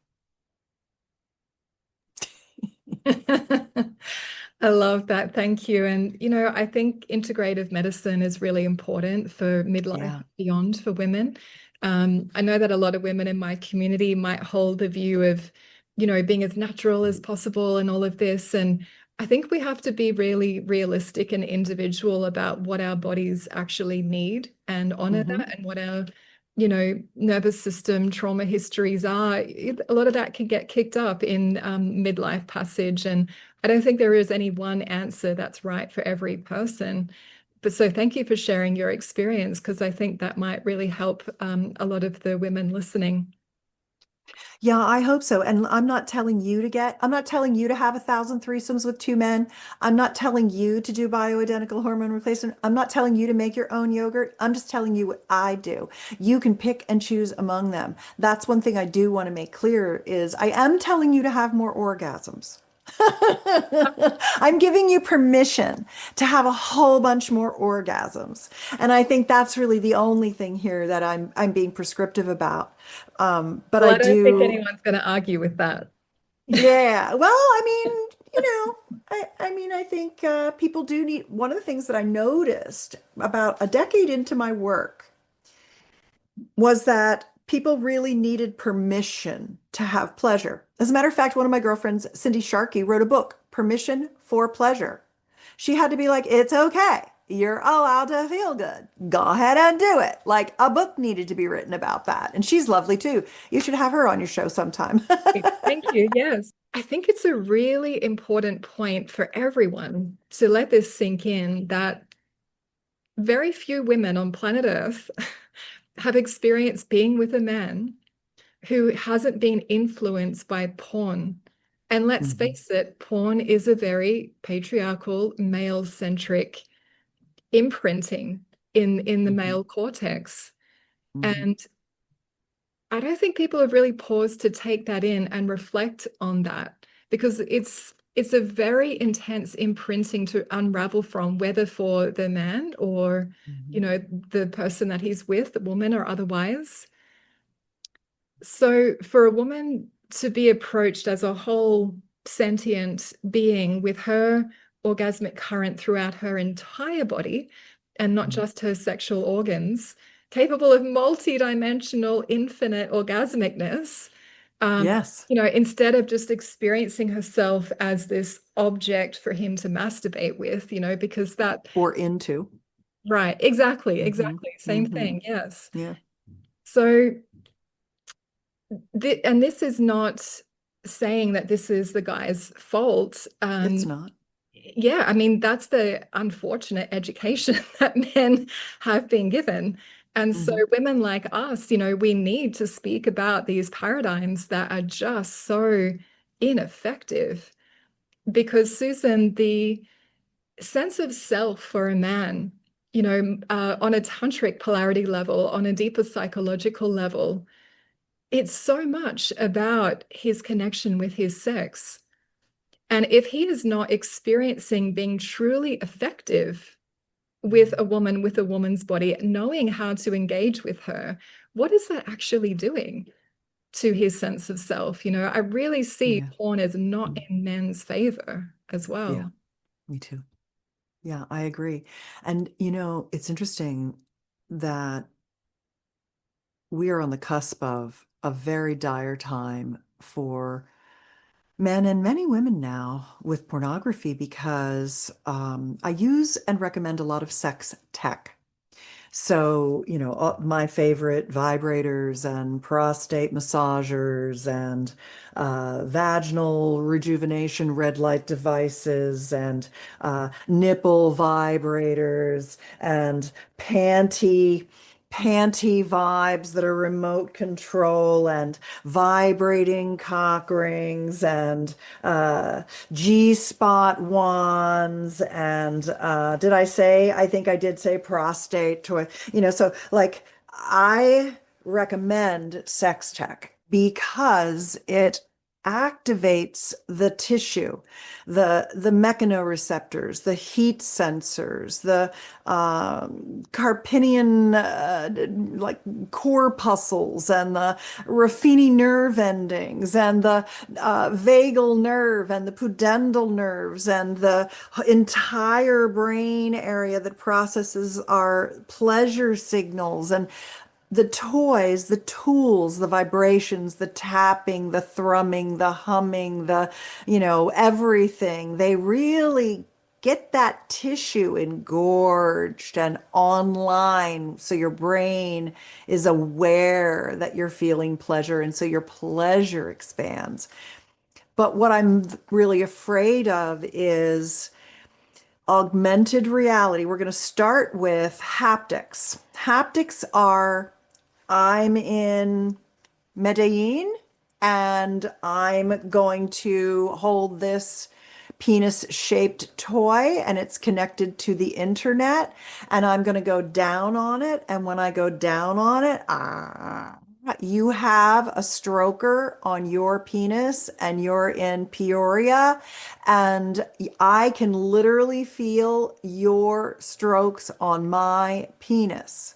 I love that. Thank you. And, I think integrative medicine is really important for midlife and Yeah. beyond for women. I know that a lot of women in my community might hold the view of, being as natural as possible and all of this. And I think we have to be really realistic and individual about what our bodies actually need and honor Hmm. that and what our, nervous system trauma histories are. A lot of that can get kicked up in midlife passage. And I don't think there is any one answer that's right for every person. But so thank you for sharing your experience because I think that might really help a lot of the women listening. Yeah, I hope so. And I'm not telling you to have 1,000 threesomes with two men. I'm not telling you to do bioidentical hormone replacement. I'm not telling you to make your own yogurt. I'm just telling you what I do. You can pick and choose among them. That's one thing I do want to make clear is I am telling you to have more orgasms. I'm giving you permission to have a whole bunch more orgasms. And I think that's really the only thing here that I'm being prescriptive about. But Well, I I don't think do, anyone's going to argue with that. yeah. Well, I mean, I think people do need, one of the things that I noticed about a decade into my work was that people really needed permission to have pleasure. As a matter of fact, one of my girlfriends, Cindy Sharkey, wrote a book, Permission for Pleasure. She had to be like, it's okay. You're allowed to feel good. Go ahead and do it. Like a book needed to be written about that. And she's lovely too. You should have her on your show sometime. Thank you. Yes. I think it's a really important point for everyone to let this sink in that very few women on planet Earth have experienced being with a man who hasn't been influenced by porn. And let's Mhm, face it, porn is a very patriarchal, male-centric imprinting in the mhm, male cortex. mhm. And I don't think people have really paused to take that in and reflect on that because it's a very intense imprinting to unravel from, whether for the man or, Mhm. the person that he's with, the woman or otherwise. So for a woman to be approached as a whole sentient being with her orgasmic current throughout her entire body and not Mhm. just her sexual organs, capable of multi-dimensional, infinite orgasmicness, Yes. instead of just experiencing herself as this object for him to masturbate with, because that, Or into. right, exactly, Hmm. exactly, same Hmm. thing, yes. Yeah. So and this is not saying that this is the guy's fault. It's not. Yeah, I mean, that's the unfortunate education that men have been given. And so Hmm. women like us, we need to speak about these paradigms that are just so ineffective. Because, Susan, the sense of self for a man, on a tantric polarity level, on a deeper psychological level, it's so much about his connection with his sex. And if he is not experiencing being truly effective with a woman, with a woman's body, knowing how to engage with her, what is that actually doing to his sense of self? I really see Yeah. porn as not Mm. in men's favor as Yeah. well. Me too. Yeah, I agree. And it's interesting that we are on the cusp of a very dire time for men and many women now with pornography because I use and recommend a lot of sex tech. So, my favorite vibrators and prostate massagers and vaginal rejuvenation red light devices and nipple vibrators and panty vibes that are remote control and vibrating cock rings and G-spot wands and did I say? I think I did say prostate toy. So like I recommend sex tech because it activates the tissue, the mechanoreceptors, the heat sensors, the Carpinian like corpuscles, and the Ruffini nerve endings, and the vagal nerve, and the pudendal nerves, and the entire brain area that processes our pleasure signals, and the toys, the tools, the vibrations, the tapping, the thrumming, the humming, everything. They really get that tissue engorged and online so your brain is aware that you're feeling pleasure, and so your pleasure expands. But what I'm really afraid of is augmented reality. We're going to start with haptics. Haptics are, I'm in Medellin and I'm going to hold this penis shaped toy and it's connected to the internet, and I'm going to go down on it. And when I go down on it, you have a stroker on your penis and you're in Peoria, and I can literally feel your strokes on my penis.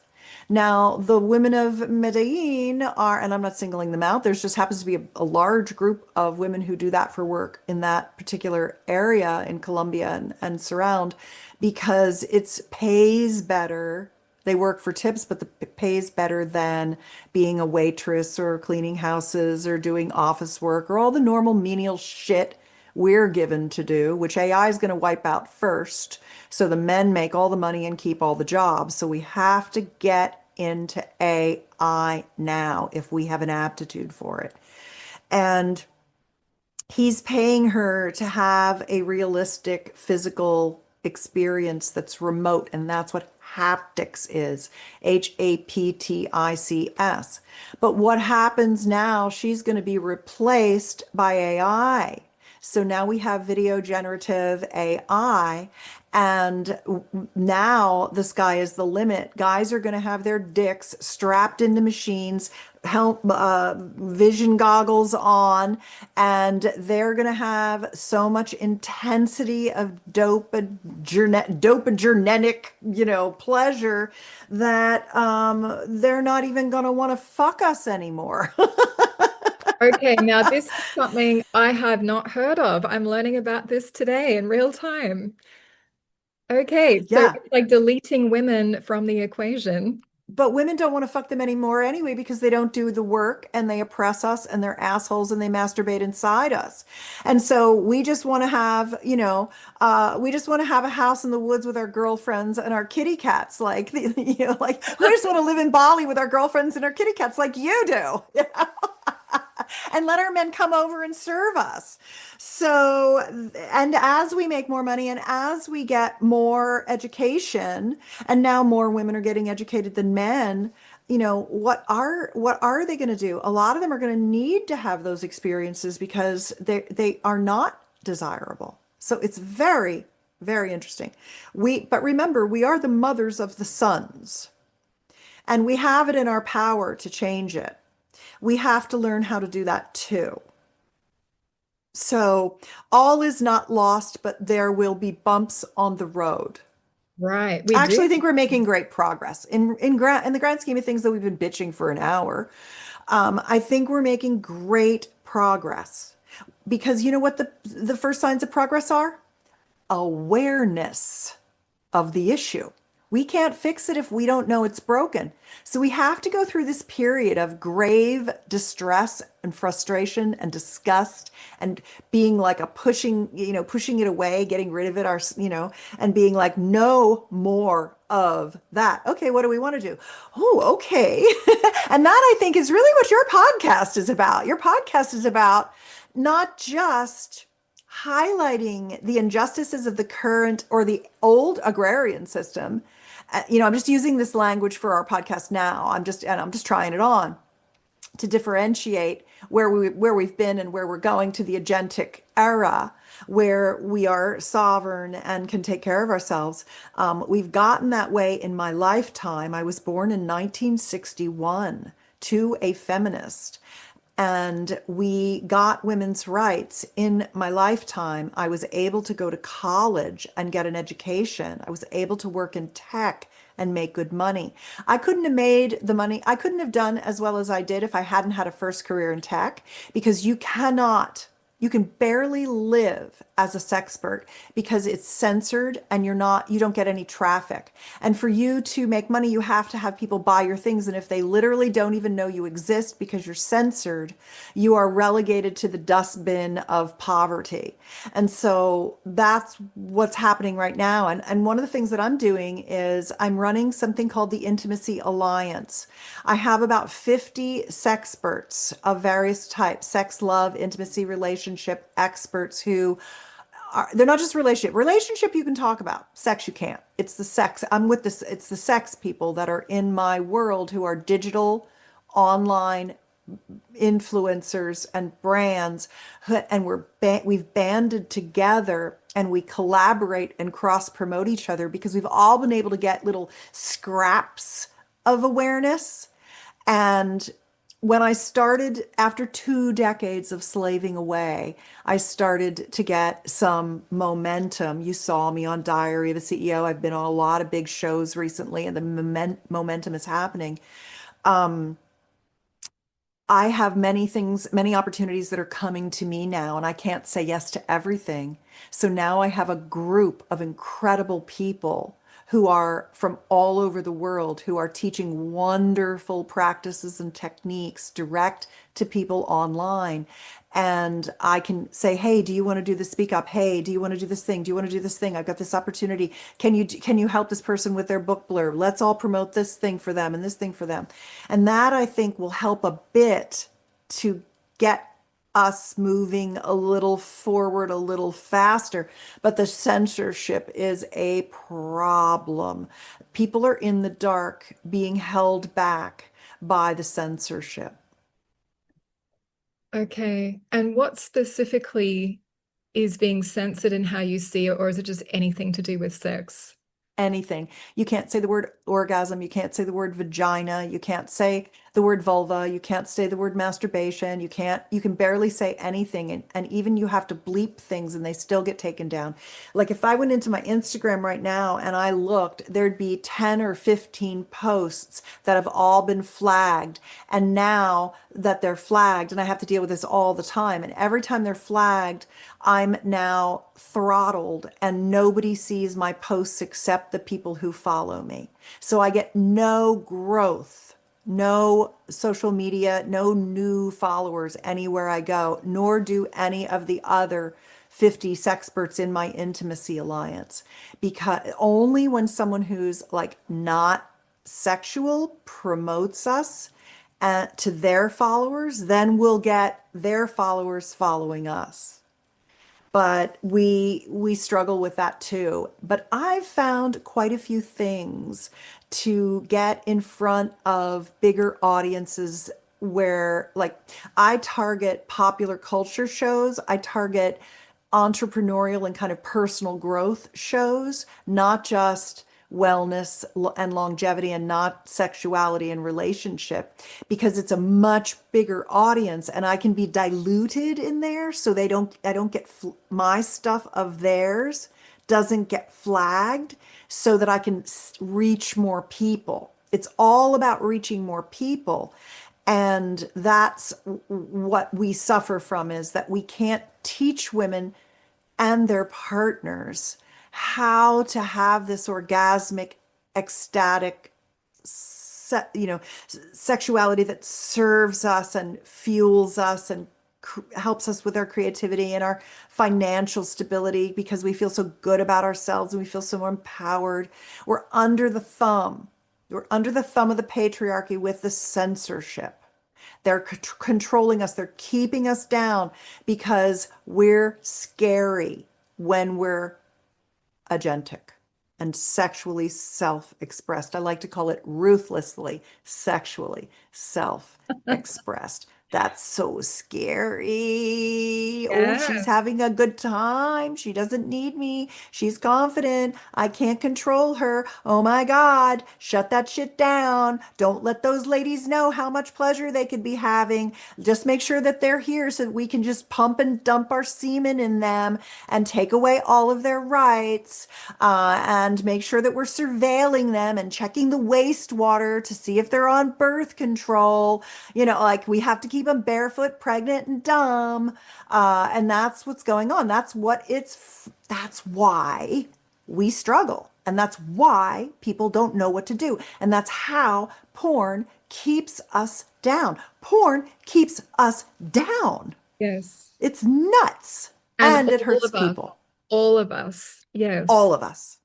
Now, the women of Medellin are, and I'm not singling them out, there's just happens to be a large group of women who do that for work in that particular area in Colombia and surround, because it pays better. They work for tips, but it pays better than being a waitress or cleaning houses or doing office work or all the normal menial shit we're given to do, which AI is going to wipe out first. So the men make all the money and keep all the jobs. So we have to get into AI now if we have an aptitude for it. And he's paying her to have a realistic physical experience that's remote, and that's what haptics is. Haptics. But what happens now, she's going to be replaced by AI. So now we have video generative AI, and now the sky is the limit. Guys are going to have their dicks strapped into machines, vision goggles on, and they're going to have so much intensity of dopaminergic, pleasure that they're not even going to want to fuck us anymore. Okay, now this is something I have not heard of. I'm learning about this today in real time. Okay, so Yeah. it's like deleting women from the equation. But women don't want to fuck them anymore anyway because they don't do the work and they oppress us and they're assholes and they masturbate inside us. And so we just want to have, we just want to have a house in the woods with our girlfriends and our kitty cats. Like, like we just want to live in Bali with our girlfriends and our kitty cats like you do. And let our men come over and serve us. So, and as we make more money and as we get more education, and now more women are getting educated than men, what are they going to do? A lot of them are going to need to have those experiences because they are not desirable. So it's very, very interesting. But remember, we are the mothers of the sons, and we have it in our power to change it. We have to learn how to do that too. So all is not lost, but there will be bumps on the road. Right, we I do. actually think we're making great progress in the grand scheme of things that we've been bitching for an hour. I think we're making great progress because you know what the first signs of progress are? Awareness of the issue. We can't fix it if we don't know it's broken. So we have to go through this period of grave distress and frustration and disgust and being like pushing it away, getting rid of it, and being like, no more of that. Okay, what do we want to do? Oh, okay. And that I think is really what your podcast is about. Your podcast is about not just highlighting the injustices of the current or the old agrarian system. I'm just using this language for our podcast now. I'm just trying it on to differentiate where we've been and where we're going to the agentic era, where we are sovereign and can take care of ourselves. We've gotten that way in my lifetime. I was born in 1961 to a feminist. and we got women's rights in my lifetime. I was able to go to college and get an education. I was able to work in tech and make good money. I couldn't have made the money. I couldn't have done as well as I did if I hadn't had a first career in tech, because you can barely live as a sexpert because it's censored and you don't get any traffic. And for you to make money, you have to have people buy your things. And if they literally don't even know you exist because you're censored, you are relegated to the dustbin of poverty. And so that's what's happening right now. And one of the things that I'm doing is I'm running something called the Intimacy Alliance. I have about 50 sexperts of various types, sex, love, intimacy, relationship experts who they're not just relationship you can talk about, sex you can't. It's the sex, I'm with this, it's the sex people that are in my world who are digital, online influencers and brands, and we've banded together and we collaborate and cross promote each other because we've all been able to get little scraps of awareness. And when I started, after 2 decades of slaving away, I started to get some momentum. You saw me on Diary of a CEO. I've been on a lot of big shows recently, and the momentum is happening. I have many things, many opportunities that are coming to me now, and I can't say yes to everything. So now I have a group of incredible people who are from all over the world who are teaching wonderful practices and techniques direct to people online. And I can say, hey, do you want to do the speak up? Hey, do you want to do this thing? Do you want to do this thing? I've got this opportunity. Can you help this person with their book blurb? Let's all promote this thing for them and this thing for them. And that I think will help a bit to get us moving a little forward, a little faster. But the censorship is a problem. People are in the dark, being held back by the censorship. Okay. And what specifically is being censored in how you see it, or is it just anything to do with sex? Anything. You can't say the word orgasm. You can't say the word vagina. You can't say the word vulva. You can't say the word masturbation. You can barely say anything. And even you have to bleep things and they still get taken down. Like if I went into my Instagram right now and I looked, there'd be 10 or 15 posts that have all been flagged. And now that they're flagged, and I have to deal with this all the time, and every time they're flagged, I'm now throttled and nobody sees my posts except the people who follow me. So I get no growth, no social media, no new followers anywhere I go, nor do any of the other 50 sexperts in my intimacy alliance. Because only when someone who's like not sexual promotes us to their followers, then we'll get their followers following us. But we struggle with that too. But I've found quite a few things to get in front of bigger audiences where, like, I target popular culture shows, I target entrepreneurial and kind of personal growth shows, not just wellness and longevity and not sexuality and relationship, because it's a much bigger audience and I can be diluted in there so I don't get my stuff of theirs doesn't get flagged so that I can reach more people. It's all about reaching more people. And that's what we suffer from, is that we can't teach women and their partners how to have this orgasmic, ecstatic, sexuality that serves us and fuels us and helps us with our creativity and our financial stability because we feel so good about ourselves and we feel so more empowered. We're under the thumb. We're under the thumb of the patriarchy with the censorship. They're controlling us. They're keeping us down because we're scary when we're agentic and sexually self-expressed. I like to call it ruthlessly sexually self-expressed. That's so scary. Oh, she's Yeah. having a good time. She doesn't need me. She's confident. I can't control her. Oh my God, shut that shit down. Don't let those ladies know how much pleasure they could be having. Just make sure that they're here so that we can just pump and dump our semen in them and take away all of their rights. And make sure that we're surveilling them and checking the wastewater to see if they're on birth control. Like we have to keep them barefoot, pregnant, and dumb. And that's what's going on. That's why we struggle. And that's why people don't know what to do. And that's how porn keeps us down. Porn keeps us down. Yes. It's nuts. And And it all hurts of us, people. all of us. Yes. All of us.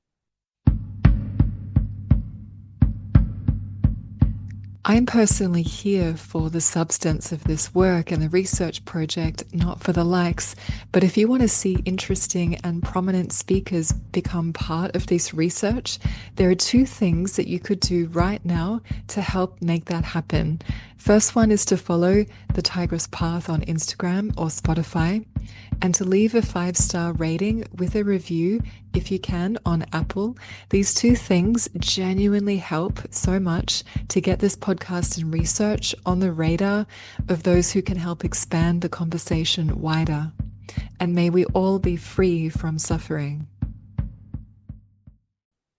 I'm personally here for the substance of this work and the research project, not for the likes. But if you want to see interesting and prominent speakers become part of this research, there are two things that you could do right now to help make that happen. First one is to follow the Tigress Path on Instagram or Spotify and to leave a 5-star rating with a review if you can on Apple. These two things genuinely help so much to get this podcast and research on the radar of those who can help expand the conversation wider. And may we all be free from suffering.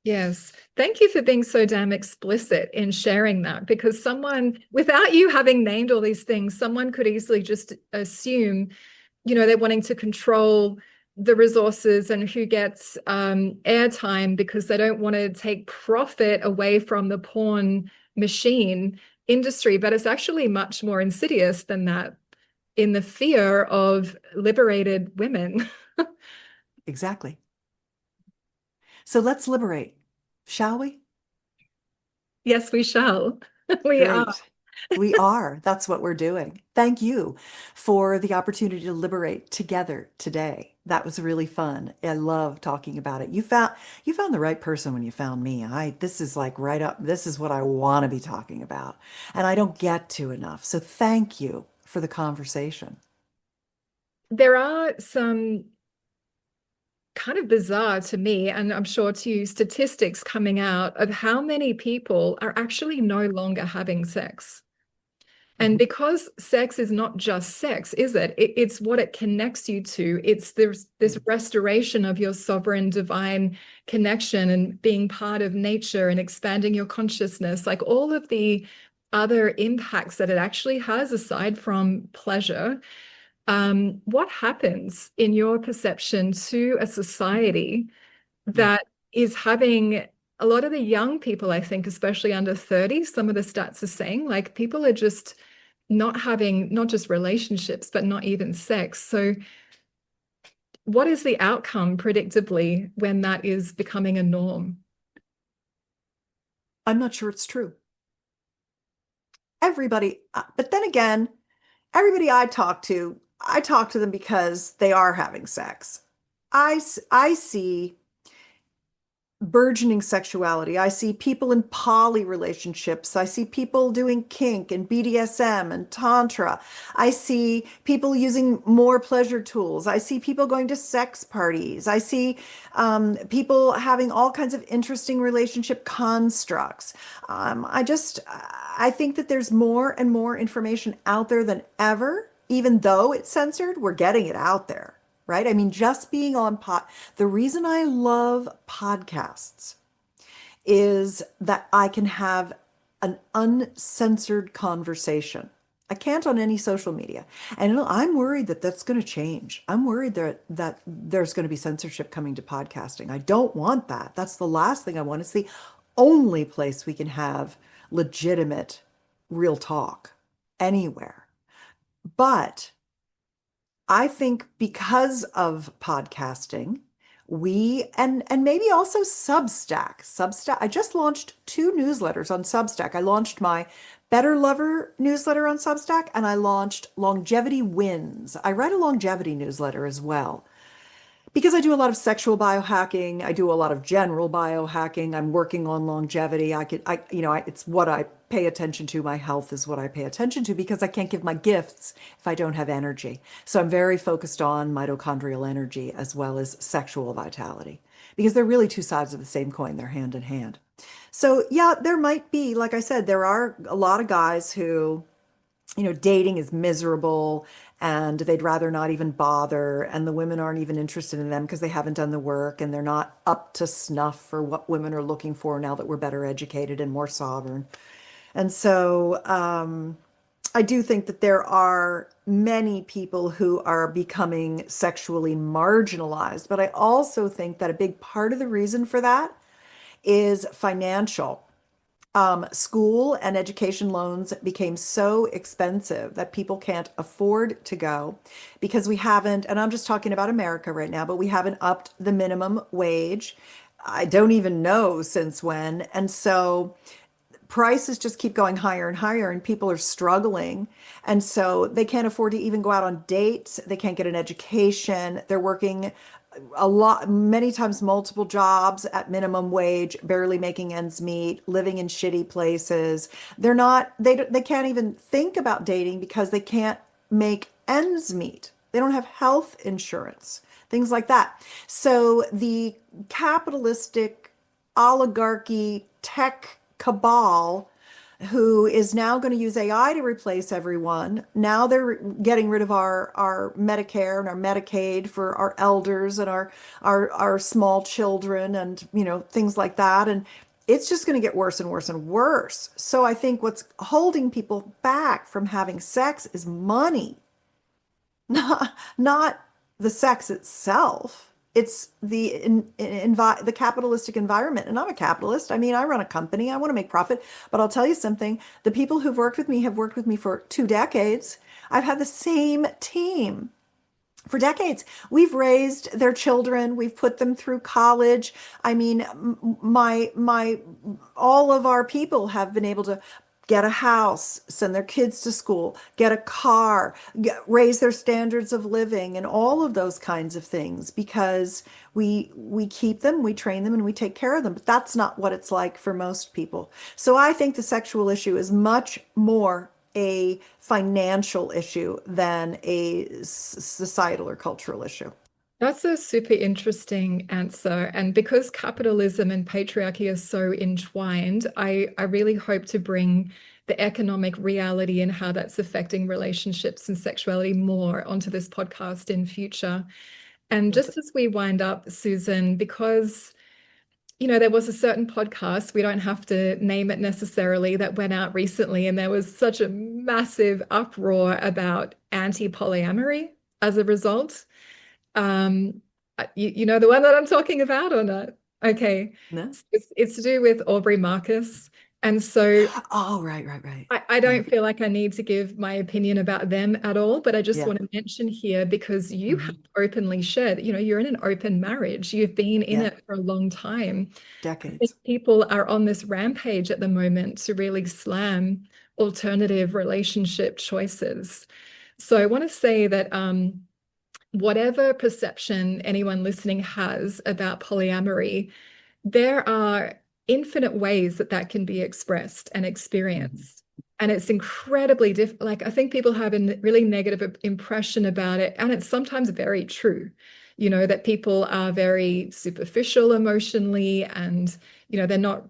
Yes. Thank you for being so damn explicit in sharing that, because someone, without you having named all these things, someone could easily just assume, they're wanting to control the resources and who gets airtime because they don't want to take profit away from the porn machine industry. But it's actually much more insidious than that, in the fear of liberated women. Exactly. So let's liberate, shall we? Yes, we shall. We are. Great. We are. That's what we're doing. Thank you for the opportunity to liberate together today. That was really fun. I love talking about it. You found the right person when you found me. This is like right up. This is what I want to be talking about. And I don't get to enough. So thank you for the conversation. There are some kind of bizarre to me, and I'm sure to you, statistics coming out of how many people are actually no longer having sex. And Mhm. because sex is not just sex, is it? It's what it connects you to. It's this Mm. restoration of your sovereign divine connection and being part of nature and expanding your consciousness, like all of the other impacts that it actually has aside from pleasure. What happens in your perception to a society Yeah. that is having a lot of the young people, I think, especially under 30, some of the stats are saying like people are just not having not just relationships, but not even sex. So, what is the outcome predictably when that is becoming a norm? I'm not sure it's true. Everybody, but then again, everybody I talk to them because they are having sex. I see burgeoning sexuality. I see people in poly relationships. I see people doing kink and BDSM and tantra. I see people using more pleasure tools. I see people going to sex parties. I see people having all kinds of interesting relationship constructs. I think that there's more and more information out there than ever. Even though it's censored, we're getting it out there, right? I mean, just being on the reason I love podcasts is that I can have an uncensored conversation. I can't on any social media. And I'm worried that that's going to change. I'm worried that there's going to be censorship coming to podcasting. I don't want that. That's the last thing I want. It's the only place we can have legitimate, real talk anywhere. But I think because of podcasting, and maybe also Substack. Substack. I just launched two newsletters on Substack. I launched my Better Lover newsletter on Substack, and I launched Longevity Wins. I write a longevity newsletter as well. Because I do a lot of sexual biohacking, I do a lot of general biohacking. I'm working on longevity. It's what I pay attention to. My health is what I pay attention to because I can't give my gifts if I don't have energy. So I'm very focused on mitochondrial energy as well as sexual vitality because they're really two sides of the same coin. They're hand in hand. So yeah, there might be, like I said, there are a lot of guys who dating is miserable and they'd rather not even bother. And the women aren't even interested in them because they haven't done the work and they're not up to snuff for what women are looking for now that we're better educated and more sovereign. And so I do think that there are many people who are becoming sexually marginalized. But I also think that a big part of the reason for that is financial. School and education loans became so expensive that people can't afford to go because we haven't, and I'm just talking about America right now, but we haven't upped the minimum wage. I don't even know since when. And so prices just keep going higher and higher, and people are struggling. And so they can't afford to even go out on dates. They can't get an education. They're working a lot, many times multiple jobs at minimum wage, barely making ends meet, living in shitty places. They can't even think about dating because they can't make ends meet. They don't have health insurance, things like that. So the capitalistic oligarchy tech cabal who is now going to use AI to replace everyone. Now they're getting rid of our Medicare and our Medicaid for our elders and our small children and things like that. And it's just going to get worse and worse and worse. So I think what's holding people back from having sex is money, not the sex itself. It's the capitalistic environment. And I'm a capitalist. I mean, I run a company. I want to make profit. But I'll tell you something. The people who've worked with me have worked with me for 2 decades. I've had the same team for decades. We've raised their children. We've put them through college. I mean, all of our people have been able to get a house, send their kids to school, get a car, raise their standards of living, and all of those kinds of things because we keep them, we train them, and we take care of them. But that's not what it's like for most people. So I think the sexual issue is much more a financial issue than a societal or cultural issue. That's a super interesting answer. And because capitalism and patriarchy are so entwined, I really hope to bring the economic reality and how that's affecting relationships and sexuality more onto this podcast in future. And Yes. just as we wind up, Susan, because there was a certain podcast, we don't have to name it necessarily, that went out recently, and there was such a massive uproar about anti-polyamory as a result. Um, you know the one that I'm talking about or not? Okay. No? So it's to do with Aubrey Marcus. And so Oh, right, right, right. I Yeah. don't feel like I need to give my opinion about them at all, but I just Yeah. want to mention here because you have Hmm. openly shared, you're in an open marriage. You've been in Yeah. it for a long time. I think Decades. people are on this rampage at the moment to really slam alternative relationship choices. So I want to say that whatever perception anyone listening has about polyamory, there are infinite ways that that can be expressed and Mhm. experienced. And it's incredibly different. Like, I think people have a really negative impression about it. And it's sometimes very true, that people are very superficial emotionally and, they're not,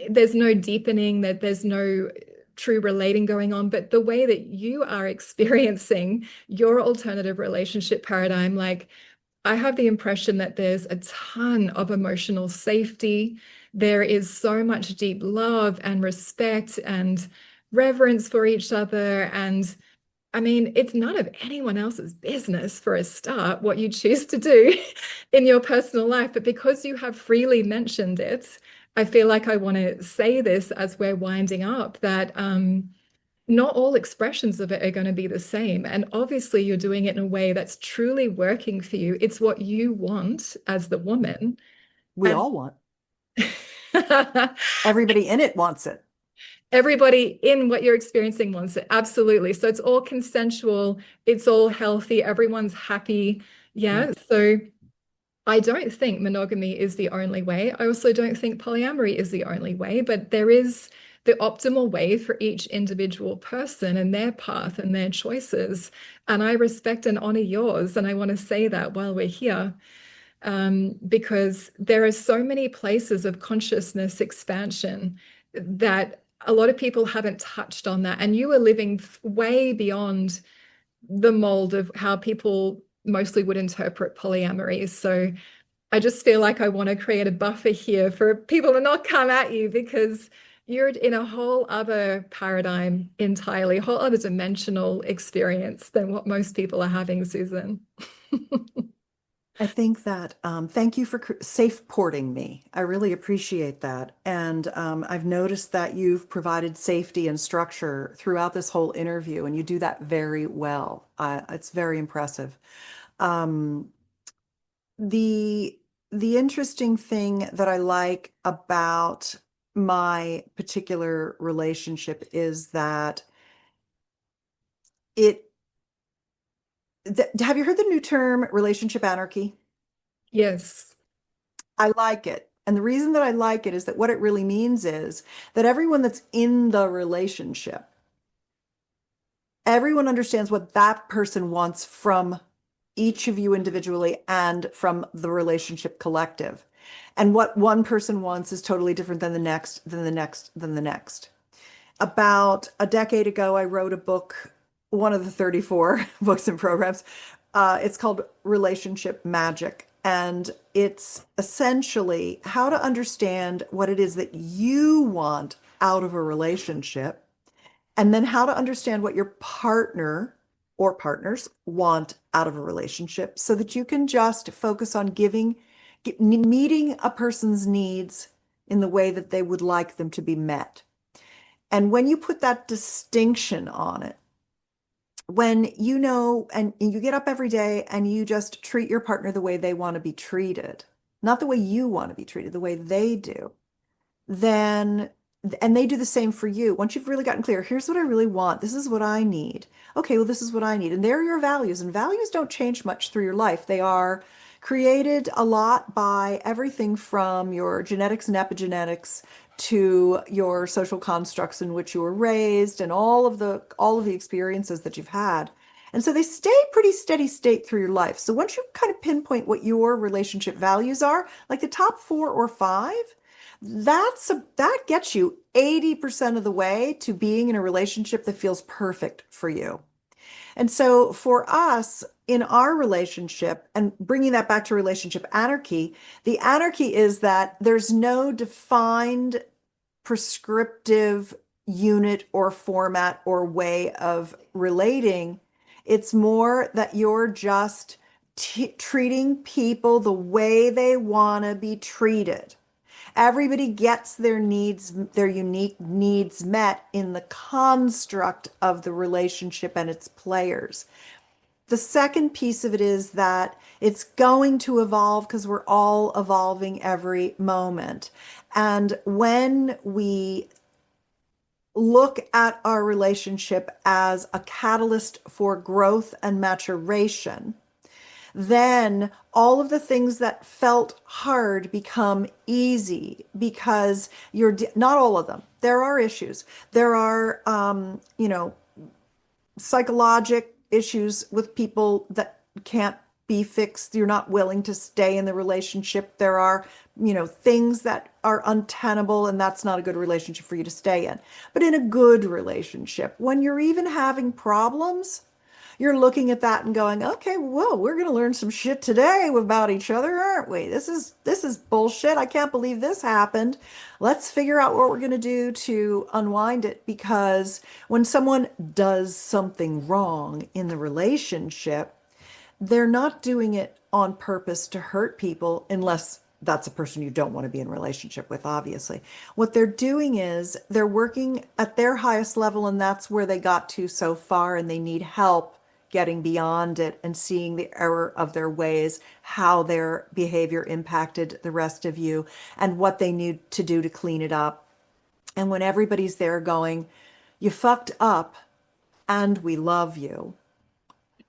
there's no deepening, that there's no true relating going on. But the way that you are experiencing your alternative relationship paradigm, like, I have the impression that there's a ton of emotional safety. There is so much deep love and respect and reverence for each other. And I mean, it's none of anyone else's business for a start what you choose to do in your personal life. But because you have freely mentioned it, I feel like I want to say this as we're winding up that not all expressions of it are going to be the same. And obviously, you're doing it in a way that's truly working for you. It's what you want as the woman. We And all want. Everybody in it wants it. everybody in what you're experiencing wants it. Absolutely. So it's all consensual, it's all healthy, everyone's happy. Yeah. Yeah. So I don't think monogamy is the only way. I also don't think polyamory is the only way, but there is the optimal way for each individual person and their path and their choices. And I respect and honor yours. And I want to say that while we're here, because there are so many places of consciousness expansion that a lot of people haven't touched on that. And you are living way beyond the mold of how people mostly would interpret polyamory. So I just feel like I want to create a buffer here for people to not come at you because you're in a whole other paradigm entirely, a whole other dimensional experience than what most people are having, Susan. I think that thank you for safe porting me. I really appreciate that. And I've noticed that you've provided safety and structure throughout this whole interview, and you do that very well. It's very impressive. Um, the the interesting thing that I like about my particular relationship is that it have you heard the new term relationship anarchy? Yes. I like it. And the reason that I like it is that what it really means is that everyone that's in the relationship, everyone understands what that person wants from each of you individually and from the relationship collective. And what one person wants is totally different than the next, than the next, than the next. About a decade ago, I wrote a book, one of the 34 books and programs. It's called Relationship Magic. And it's essentially how to understand what it is that you want out of a relationship, and then how to understand what your partner or partners want out of a relationship so that you can just focus on meeting a person's needs in the way that they would like them to be met. And when you put that distinction on it, when you know, and you get up every day and you just treat your partner the way they want to be treated, not the way you want to be treated, the way they do, then, and they do the same for you. Once you've really gotten clear, here's what I really want. This is what I need. Okay, well, this is what I need. And they're your values. And values don't change much through your life. They are created a lot by everything from your genetics and epigenetics to your social constructs in which you were raised and all of the experiences that you've had. And so they stay pretty steady state through your life. So once you kind of pinpoint what your relationship values are, like the top 4 or 5, that gets you 80% of the way to being in a relationship that feels perfect for you. And so for us in our relationship, and bringing that back to relationship anarchy, the anarchy is that there's no defined prescriptive unit or format or way of relating. It's more that you're just treating people the way they want to be treated. Everybody gets their needs, their unique needs met in the construct of the relationship and its players. The second piece of it is that it's going to evolve because we're all evolving every moment. And when we look at our relationship as a catalyst for growth and maturation, then all of the things that felt hard become easy because not all of them. There are issues. There are, psychologic issues with people that can't be fixed. You're not willing to stay in the relationship. There are, things that are untenable, and that's not a good relationship for you to stay in. But in a good relationship, when you're even having problems, you're looking at that and going, okay, well, we're going to learn some shit today about each other, aren't we? This is bullshit. I can't believe this happened. Let's figure out what we're going to do to unwind it, because when someone does something wrong in the relationship, they're not doing it on purpose to hurt people, unless that's a person you don't want to be in a relationship with, obviously. What they're doing is they're working at their highest level, and that's where they got to so far, and they need help getting beyond it and seeing the error of their ways, how their behavior impacted the rest of you, and what they need to do to clean it up. And when everybody's there going, you fucked up and we love you,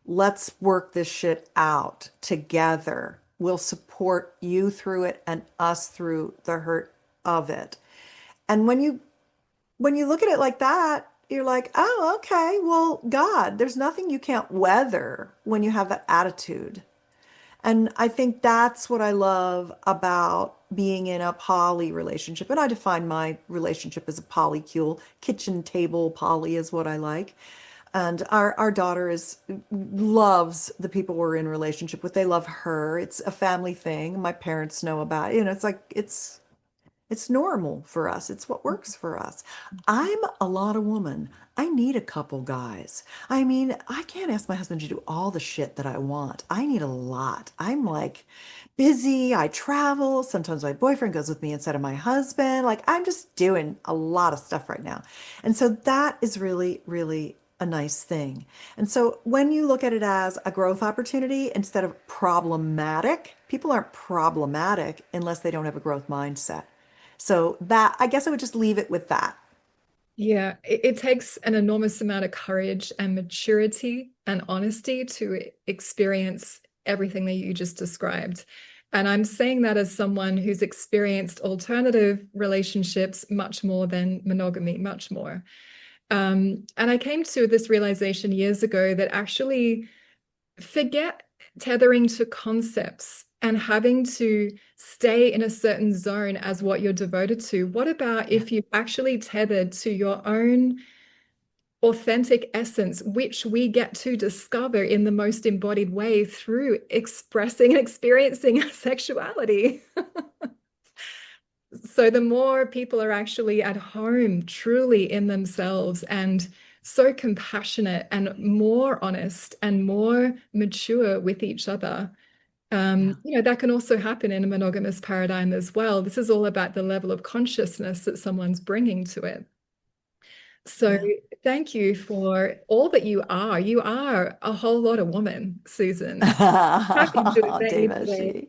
let's work this shit out together. will support you through it and us through the hurt of it. And when you look at it like that, you're like, oh, okay, well, God, there's nothing you can't weather when you have that attitude. And I think that's what I love about being in a poly relationship. And I define my relationship as a polycule. Kitchen table poly is what I like. And our daughter is loves the people we're in relationship with. They love her. It's a family thing. My parents know about it. It's like it's normal for us. It's what works for us. I'm a lot of woman. I need a couple guys. I mean, I can't ask my husband to do all the shit that I want. I need a lot. I'm like busy. I travel. Sometimes my boyfriend goes with me instead of my husband. Like I'm just doing a lot of stuff right now. And so that is really, really a nice thing. And so when you look at it as a growth opportunity instead of problematic, people aren't problematic unless they don't have a growth mindset. So that, I guess I would just leave it with that. Yeah, it takes an enormous amount of courage and maturity and honesty to experience everything that you just described. And I'm saying that as someone who's experienced alternative relationships much more than monogamy, much more. And I came to this realization years ago that actually forget tethering to concepts and having to stay in a certain zone as what you're devoted to. What about Yeah. if you actually tethered to your own authentic essence, which we get to discover in the most embodied way through expressing and experiencing our sexuality? So the more people are actually at home, truly in themselves, and so compassionate and more honest and more mature with each other, Yeah. that can also happen in a monogamous paradigm as well. This is all about the level of consciousness that someone's bringing to it. So Yeah. thank you for all that you are. You are a whole lot of woman, Susan. Happy to have met you Dave today. she.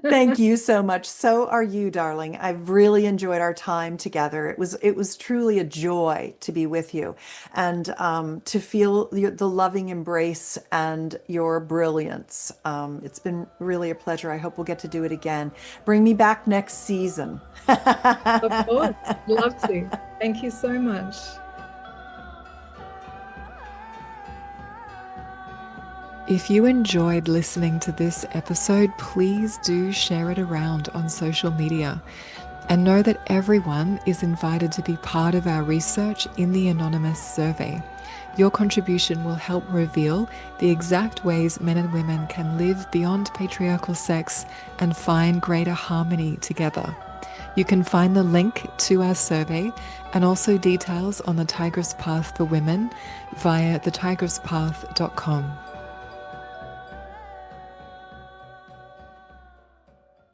Thank you so much. So are you, darling. I've really enjoyed our time together. It was truly a joy to be with you and to feel the loving embrace and your brilliance. It's been really a pleasure. I hope we'll get to do it again. Bring me back next season. Of course, love to. Thank you so much. If you enjoyed listening to this episode, please do share it around on social media. And know that everyone is invited to be part of our research in the anonymous survey. Your contribution will help reveal the exact ways men and women can live beyond patriarchal sex and find greater harmony together. You can find the link to our survey and also details on the Tigress Path for Women via thetigresspath.com.